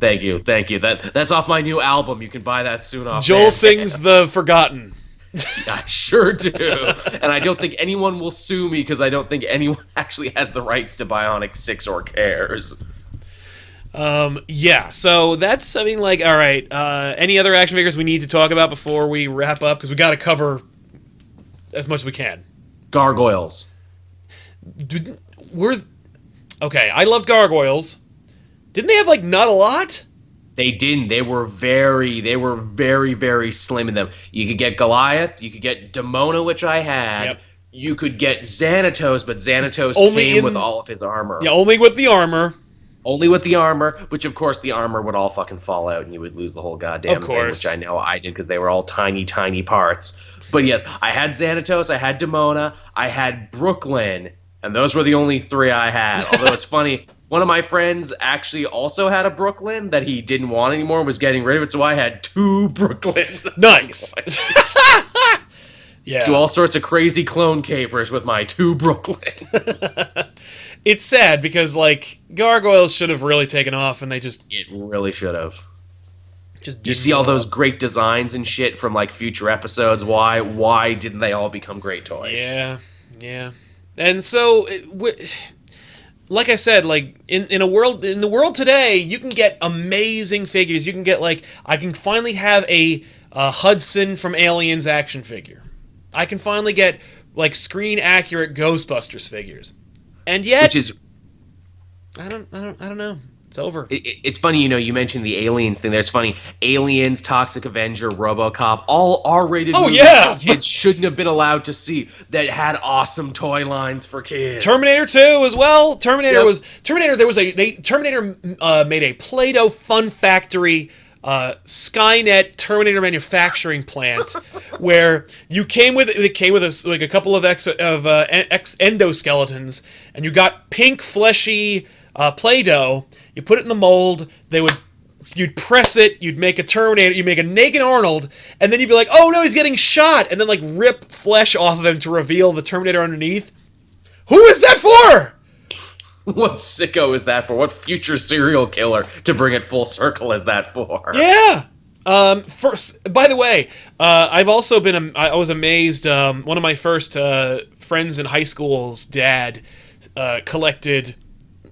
Thank you. That's off my new album. You can buy that soon off. Joel sings The Forgotten. I sure do. And I don't think anyone will sue me because I don't think anyone actually has the rights to Bionic 6 or cares. Yeah, so that's, all right, any other action figures we need to talk about before we wrap up? Because we got to cover as much as we can. Gargoyles. Okay, I love Gargoyles. Didn't they have, not a lot? They didn't. They were very, very slim in them. You could get Goliath, you could get Demona, which I had. Yep. You could get Xanatos, but Xanatos came with all of his armor. Yeah, only with the armor. Only with the armor, which of course the armor would all fucking fall out and you would lose the whole goddamn thing, which I know I did because they were all tiny, tiny parts. But yes, I had Xanatos, I had Demona, I had Brooklyn, and those were the only 3 I had. Although it's funny, one of my friends actually also had a Brooklyn that he didn't want anymore and was getting rid of it, so I had 2 Brooklyns. Nice. Yeah. Do all sorts of crazy clone capers with my 2 Brooklyns. It's sad because, Gargoyles should have really taken off, and they just... It really should have. Just you see all those great designs and shit from, future episodes. Why didn't they all become great toys? Yeah. And so, like I said, in the world today, you can get amazing figures. You can get, I can finally have a Hudson from Aliens action figure. I can finally get, screen-accurate Ghostbusters figures. And yet, which is, I don't know. It's over. It's funny, you mentioned the Aliens thing there. It's funny. Aliens, Toxic Avenger, Robocop, all R-rated movies that kids shouldn't have been allowed to see that had awesome toy lines for kids. Terminator 2 as well. Terminator made a Play-Doh Fun Factory Skynet Terminator manufacturing plant where it came with a couple of endoskeletons, and you got pink fleshy Play-Doh. You put it in the mold. You'd press it. You'd make a Terminator. You'd make a naked Arnold, and then you'd be like, "Oh no, he's getting shot!" And then rip flesh off of him to reveal the Terminator underneath. Who is that for? What sicko is that for? What future serial killer, to bring it full circle, is that for? Yeah. First, by the way, I was amazed. One of my first friends in high school's dad collected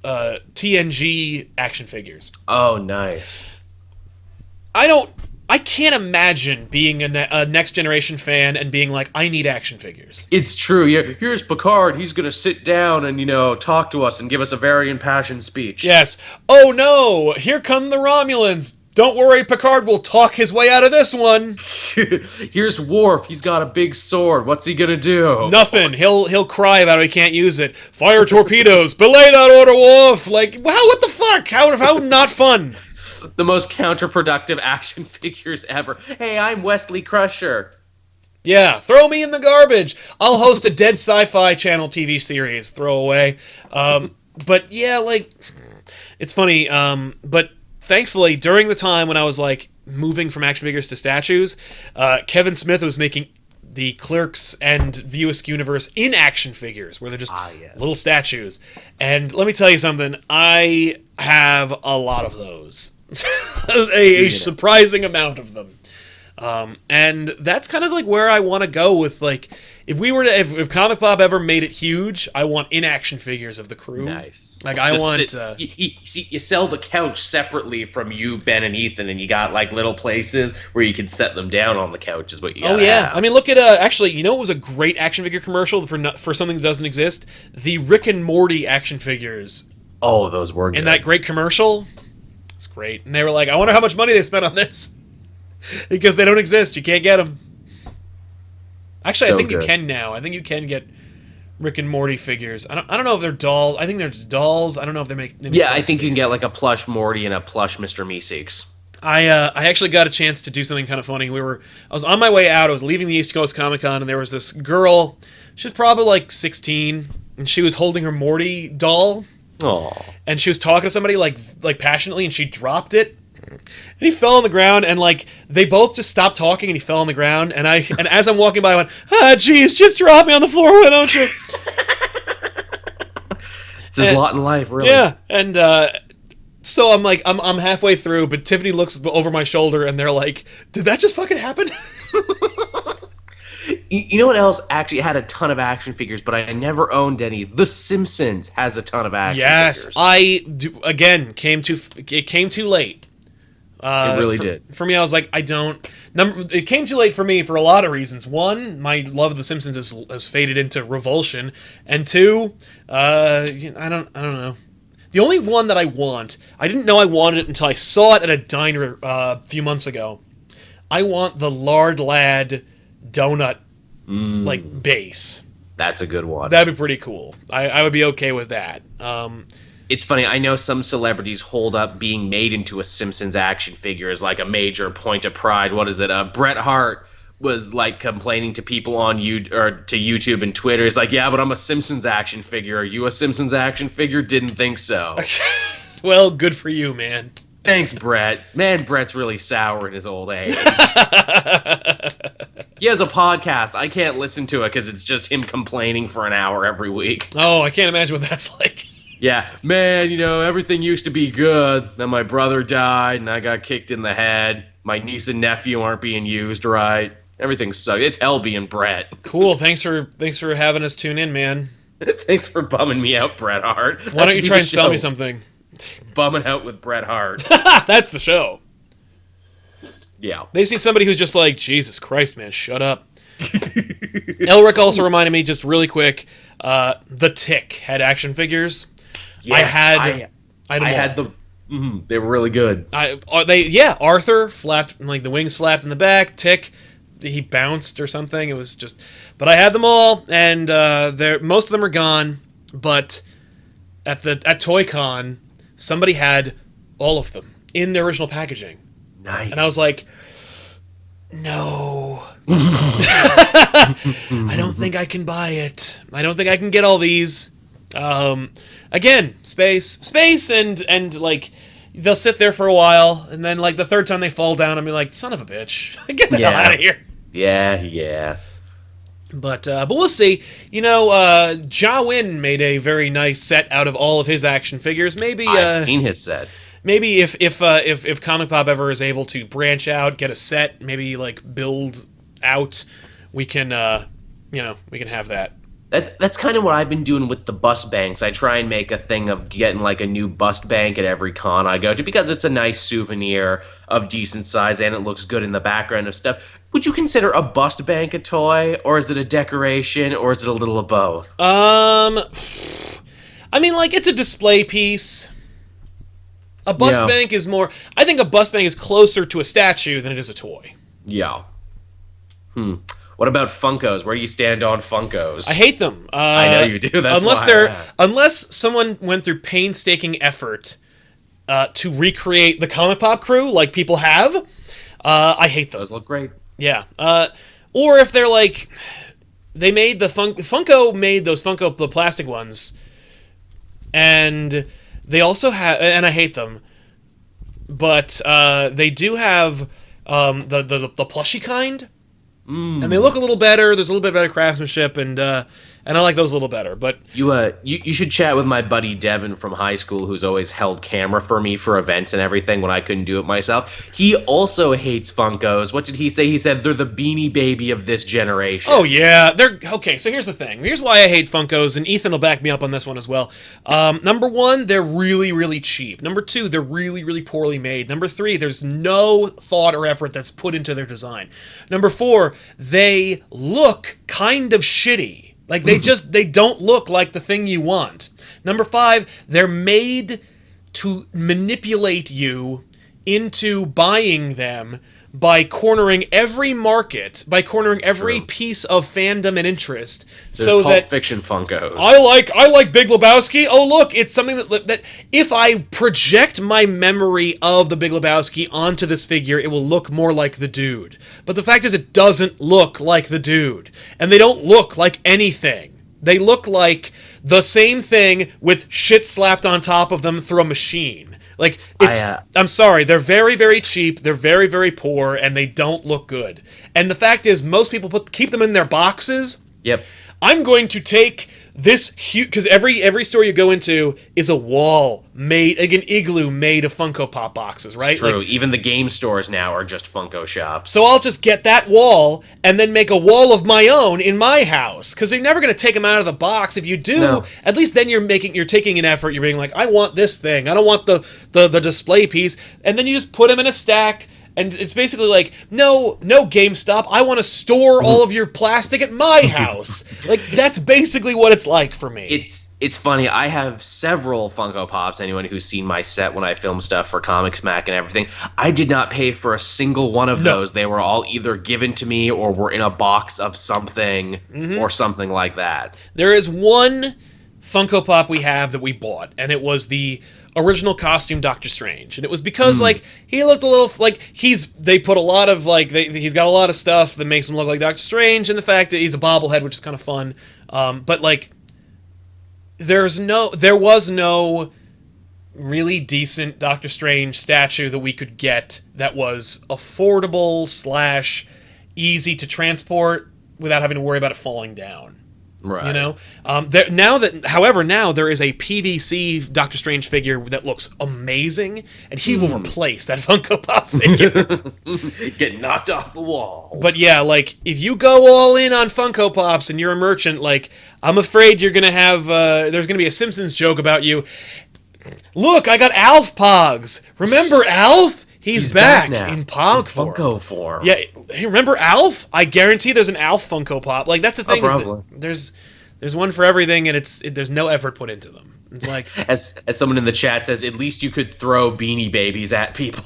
TNG action figures. Oh, nice. I don't I can't imagine being a Next Generation fan and being like, I need action figures. It's true. Yeah, here's Picard. He's going to sit down and, talk to us and give us a very impassioned speech. Yes. Oh no, here come the Romulans. Don't worry, Picard will talk his way out of this one. Here's Worf. He's got a big sword. What's he going to do? Nothing. He'll cry about it. He can't use it. Fire torpedoes. Belay that order, Worf. Like, wow, what the fuck? How not fun? The most counterproductive action figures ever. Hey, I'm Wesley Crusher. Yeah, throw me in the garbage. I'll host a Dead Sci-Fi Channel TV series. Throw away. But yeah, like, it's funny. But thankfully, during the time when I was like moving from action figures to statues, Kevin Smith was making the Clerks and View Askew universe in action figures, where they're just little statues. And let me tell you something. I have a lot of those. a surprising amount of them. And that's kind of like where I want to go with, like, if Comic Pop ever made it huge, I want in-action figures of the crew. Nice. Like, I want... you sell the couch separately from you, Ben, and Ethan, and you got, like, little places where you can set them down on the couch is what you gotta have. I mean, look at, actually, you know what was a great action figure commercial for something that doesn't exist? The Rick and Morty action figures. Oh, those were good. In that great commercial? It's great. And they were like, I wonder how much money they spent on this. Because they don't exist. You can't get them. Actually, I think you can now. I think you can get Rick and Morty figures. I don't know if they're dolls. I think they're just dolls. I don't know if they make yeah, I think you can get like a plush Morty and a plush Mr. Meeseeks. I actually got a chance to do something kind of funny. I was on my way out. I was leaving the East Coast Comic Con, and there was this girl. She was probably like 16, and she was holding her Morty doll. Aww. And she was talking to somebody like passionately, and she dropped it. And he fell on the ground, and like they both just stopped talking, and he fell on the ground. And as I'm walking by, I went, geez, just drop me on the floor, why don't you? It's a lot in life, really. Yeah, and so I'm like, I'm halfway through, but Tiffany looks over my shoulder, and they're like, did that just fucking happen? You know what else actually had a ton of action figures, but I never owned any? The Simpsons has a ton of action figures. Yes, again, it came too late. It really did. For me, I was like, it came too late for me for a lot of reasons. One, my love of The Simpsons has faded into revulsion, and two, I don't know. The only one that I didn't know I wanted it until I saw it at a diner a few months ago. I want the Lard Lad donut like base. That's a good one. That'd be pretty cool. I would be okay with that. It's funny, I know some celebrities hold up being made into a Simpsons action figure as like a major point of pride. What is it? Bret Hart was like complaining to people on to YouTube and Twitter. He's like, yeah, but I'm a Simpsons action figure. Are you a Simpsons action figure? Didn't think so. Well, good for you, man. Thanks, Brett. Man, Brett's really sour in his old age. He has a podcast. I can't listen to it because it's just him complaining for an hour every week. Oh, I can't imagine what that's like. Yeah, man, everything used to be good. Then my brother died, and I got kicked in the head. My niece and nephew aren't being used right. Everything sucks. It's hell being Brett. Cool. Thanks for having us tune in, man. Thanks for bumming me out, Bret Hart. Why don't you try and sell me something? Bumming out with Bret Hart. That's the show. Yeah. They see somebody who's just like, Jesus Christ, man, shut up. Elric also reminded me, just really quick, The Tick had action figures. Yes, I had them. They were really good. Arthur flapped, like the wings flapped in the back. Tick, he bounced or something. It was just, but I had them all, and most of them are gone. But at ToyCon, somebody had all of them in their original packaging. Nice. And I was like, no. I don't think I can buy it. I don't think I can get all these. Again, space, and like they'll sit there for a while, and then like the third time they fall down, I'll be like, son of a bitch, get the hell out of here. Yeah. But we'll see. Jawin made a very nice set out of all of his action figures. Maybe I've seen his set. Maybe if Comic Pop ever is able to branch out, get a set, maybe like build out, we can we can have that. That's kind of what I've been doing with the bust banks. I try and make a thing of getting like a new bust bank at every con I go to because it's a nice souvenir of decent size and it looks good in the background of stuff. Would you consider a bust bank a toy, or is it a decoration, or is it a little of both? I mean, like, it's a display piece. A bust bank is more... I think a bust bank is closer to a statue than it is a toy. Yeah. What about Funkos? Where do you stand on Funkos? I hate them. I know you do. That's unless someone went through painstaking effort to recreate the ComicPOP crew, like people have, I hate them. Those look great. Yeah. Or if they're like... They made the... Funko made those the plastic ones, and... They also have, and I hate them, but they do have the plushy kind, and they look a little better. There's a little bit better craftsmanship, and I like those a little better. But you should chat with my buddy Devin from high school, who's always held camera for me for events and everything when I couldn't do it myself. He also hates Funkos. What did he say? He said they're the Beanie Baby of this generation. Oh yeah, they're okay. So here's the thing. Here's why I hate Funkos, and Ethan will back me up on this one as well. Number one, they're really, really cheap. Number two, they're really, really poorly made. Number three, there's no thought or effort that's put into their design. Number four, they look kind of shitty. Like, they don't look like the thing you want. Number five, they're made to manipulate you into buying them by cornering every market, by cornering every piece of fandom and interest. There's Pulp Fiction Funkos. I like Big Lebowski. Oh, look, it's something that if I project my memory of the Big Lebowski onto this figure, it will look more like the dude. But the fact is, it doesn't look like the dude. And they don't look like anything. They look like the same thing with shit slapped on top of them through a machine. Like, I'm sorry, they're very, very cheap, they're very, very poor, and they don't look good. And the fact is, most people keep them in their boxes. Yep. I'm going to take this huge... Because every store you go into is a wall made... Like an igloo made of Funko Pop boxes, right? It's true. Like, even the game stores now are just Funko shops. So I'll just get that wall and then make a wall of my own in my house. Because they're never going to take them out of the box. If you do, at least then you're taking an effort. You're being like, I want this thing. I don't want the display piece. And then you just put them in a stack. And it's basically like, no GameStop, I want to store all of your plastic at my house. Like, that's basically what it's like for me. It's funny, I have several Funko Pops, anyone who's seen my set when I film stuff for Comics Mac and everything. I did not pay for a single one of those. They were all either given to me or were in a box of something or something like that. There is one Funko Pop we have that we bought, and it was the original costume Doctor Strange, and it was because like he looked a little like they put a lot of like he's got a lot of stuff that makes him look like Doctor Strange, and the fact that he's a bobblehead, which is kind of fun, but like there was no really decent Doctor Strange statue that we could get that was affordable / easy to transport without having to worry about it falling down. Right. You know, now there is a PVC Doctor Strange figure that looks amazing, and he will replace that Funko Pop figure. Get knocked off the wall. But yeah, like if you go all in on Funko Pops and you're a merchant, like I'm afraid you're gonna have there's gonna be a Simpsons joke about you. Look, I got Alf Pogs. Remember Alf? He's back in Pog form. Funko form. Yeah, hey, remember Alf? I guarantee there's an Alf Funko Pop. Like that's the thing. There's one for everything, and there's no effort put into them. It's like as someone in the chat says, at least you could throw Beanie Babies at people.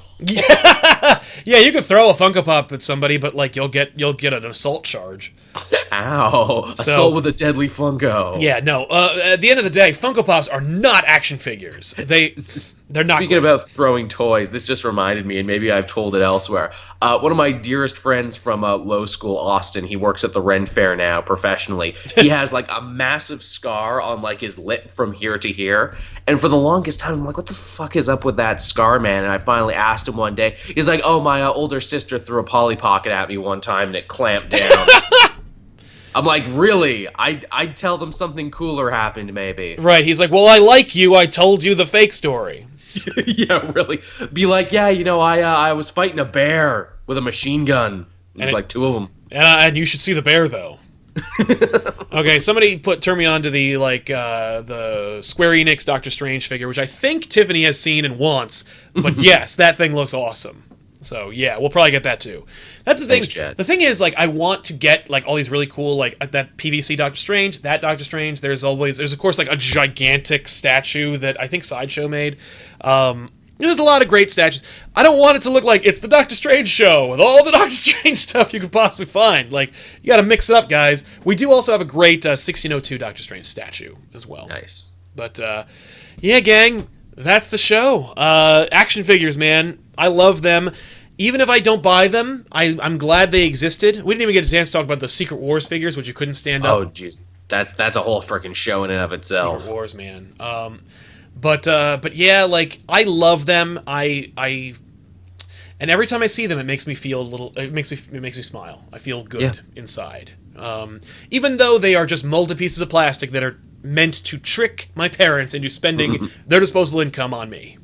Yeah, you could throw a Funko Pop at somebody, but like you'll get an assault charge. Ow! Assault with a deadly Funko. Yeah, no. At the end of the day, Funko Pops are not action figures. They're not. Speaking about throwing toys, this just reminded me, and maybe I've told it elsewhere. One of my dearest friends from low school, Austin, he works at the Ren Fair now professionally. He has like a massive scar on like his lip from here to here, and for the longest time, I'm like, what the fuck is up with that scar, man? And I finally asked him one day. He's like, oh, my older sister threw a Polly Pocket at me one time, and it clamped down. I'm like, really? I'd tell them something cooler happened, maybe. Right, he's like, well, I like you, I told you the fake story. Yeah, really. Be like, yeah, you know, I was fighting a bear with a machine gun. There's like two of them. And you should see the bear, though. Okay, somebody turned me on to the the Square Enix Doctor Strange figure, which I think Tiffany has seen and wants. But yes, that thing looks awesome. So yeah, we'll probably get that too. That's the thing. Chad. The thing is, like, I want to get like all these really cool, like that PVC Doctor Strange, that Doctor Strange. There's of course like a gigantic statue that I think Sideshow made. There's a lot of great statues. I don't want it to look like it's the Doctor Strange show with all the Doctor Strange stuff you could possibly find. Like, you got to mix it up, guys. We do also have a great 1602 Doctor Strange statue as well. Nice. But yeah, gang, that's the show. Action figures, man. I love them. Even if I don't buy them, I'm glad they existed. We didn't even get a chance to talk about the Secret Wars figures, which you couldn't stand up. Oh, jeez. That's a whole freaking show in and of itself. Secret Wars, man. But yeah, like, I love them. And every time I see them, it makes me feel a little. It makes me smile. I feel good inside. Even though they are just molded pieces of plastic that are meant to trick my parents into spending their disposable income on me.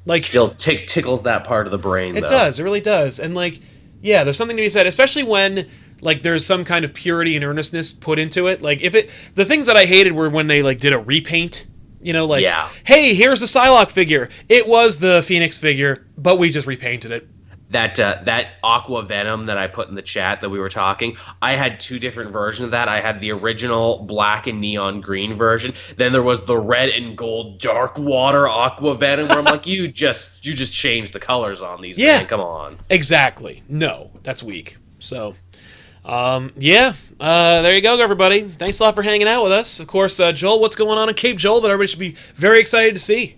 Like, still tickles that part of the brain. It does. It really does. And like, yeah, there's something to be said, especially when like there's some kind of purity and earnestness put into it. Like, the things that I hated were when they like did a repaint. You know, like, hey, here's the Psylocke figure. It was the Phoenix figure, but we just repainted it. That Aqua Venom that I put in the chat that we were talking, I had two different versions of that. I had the original black and neon green version. Then there was the red and gold dark water Aqua Venom, where I'm like, you just changed the colors on these. Yeah, man. Come on. Exactly. No, that's weak. So, there you go, everybody. Thanks a lot for hanging out with us. Of course, Joel, what's going on in Cape Joel that everybody should be very excited to see?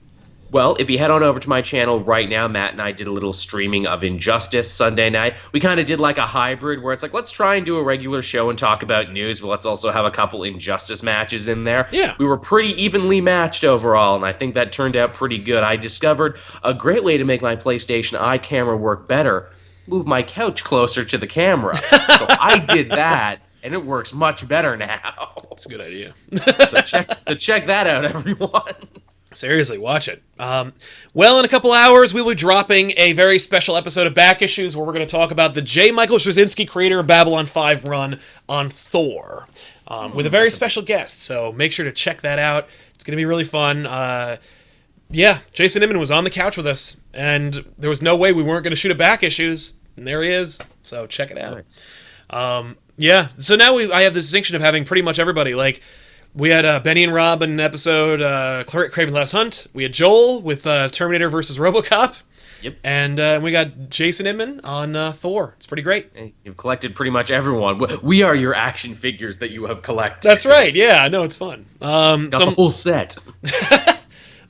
Well, if you head on over to my channel right now, Matt and I did a little streaming of Injustice Sunday night. We kind of did like a hybrid where it's like, let's try and do a regular show and talk about news, but let's also have a couple Injustice matches in there. Yeah. We were pretty evenly matched overall, and I think that turned out pretty good. I discovered a great way to make my PlayStation Eye camera work better: move my couch closer to the camera. So I did that, and it works much better now. That's a good idea. So check that out, everyone. Seriously, watch it. Well, in a couple hours, we will be dropping a very special episode of Back Issues where we're going to talk about the J. Michael Straczynski creator of Babylon 5 run on Thor with a very special guest. So make sure to check that out. It's going to be really fun. Yeah, Jason Inman was on the couch with us, and there was no way we weren't going to shoot a Back Issues, and there he is. So check it out. Nice. Yeah, so now I have the distinction of having pretty much everybody. Like, we had Benny and Rob in an episode, Kraven's Last Hunt. We had Joel with Terminator versus Robocop. Yep. And we got Jason Inman on Thor. It's pretty great. You've collected pretty much everyone. We are your action figures that you have collected. That's right. Yeah, I know, it's fun. Got the whole set.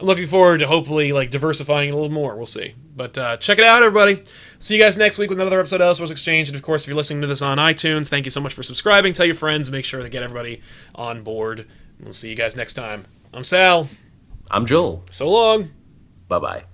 I'm looking forward to hopefully like diversifying a little more. We'll see. But check it out, everybody. See you guys next week with another episode of Elseworlds Exchange. And of course, if you're listening to this on iTunes, thank you so much for subscribing. Tell your friends. Make sure to get everybody on board. We'll see you guys next time. I'm Sal. I'm Joel. So long. Bye-bye.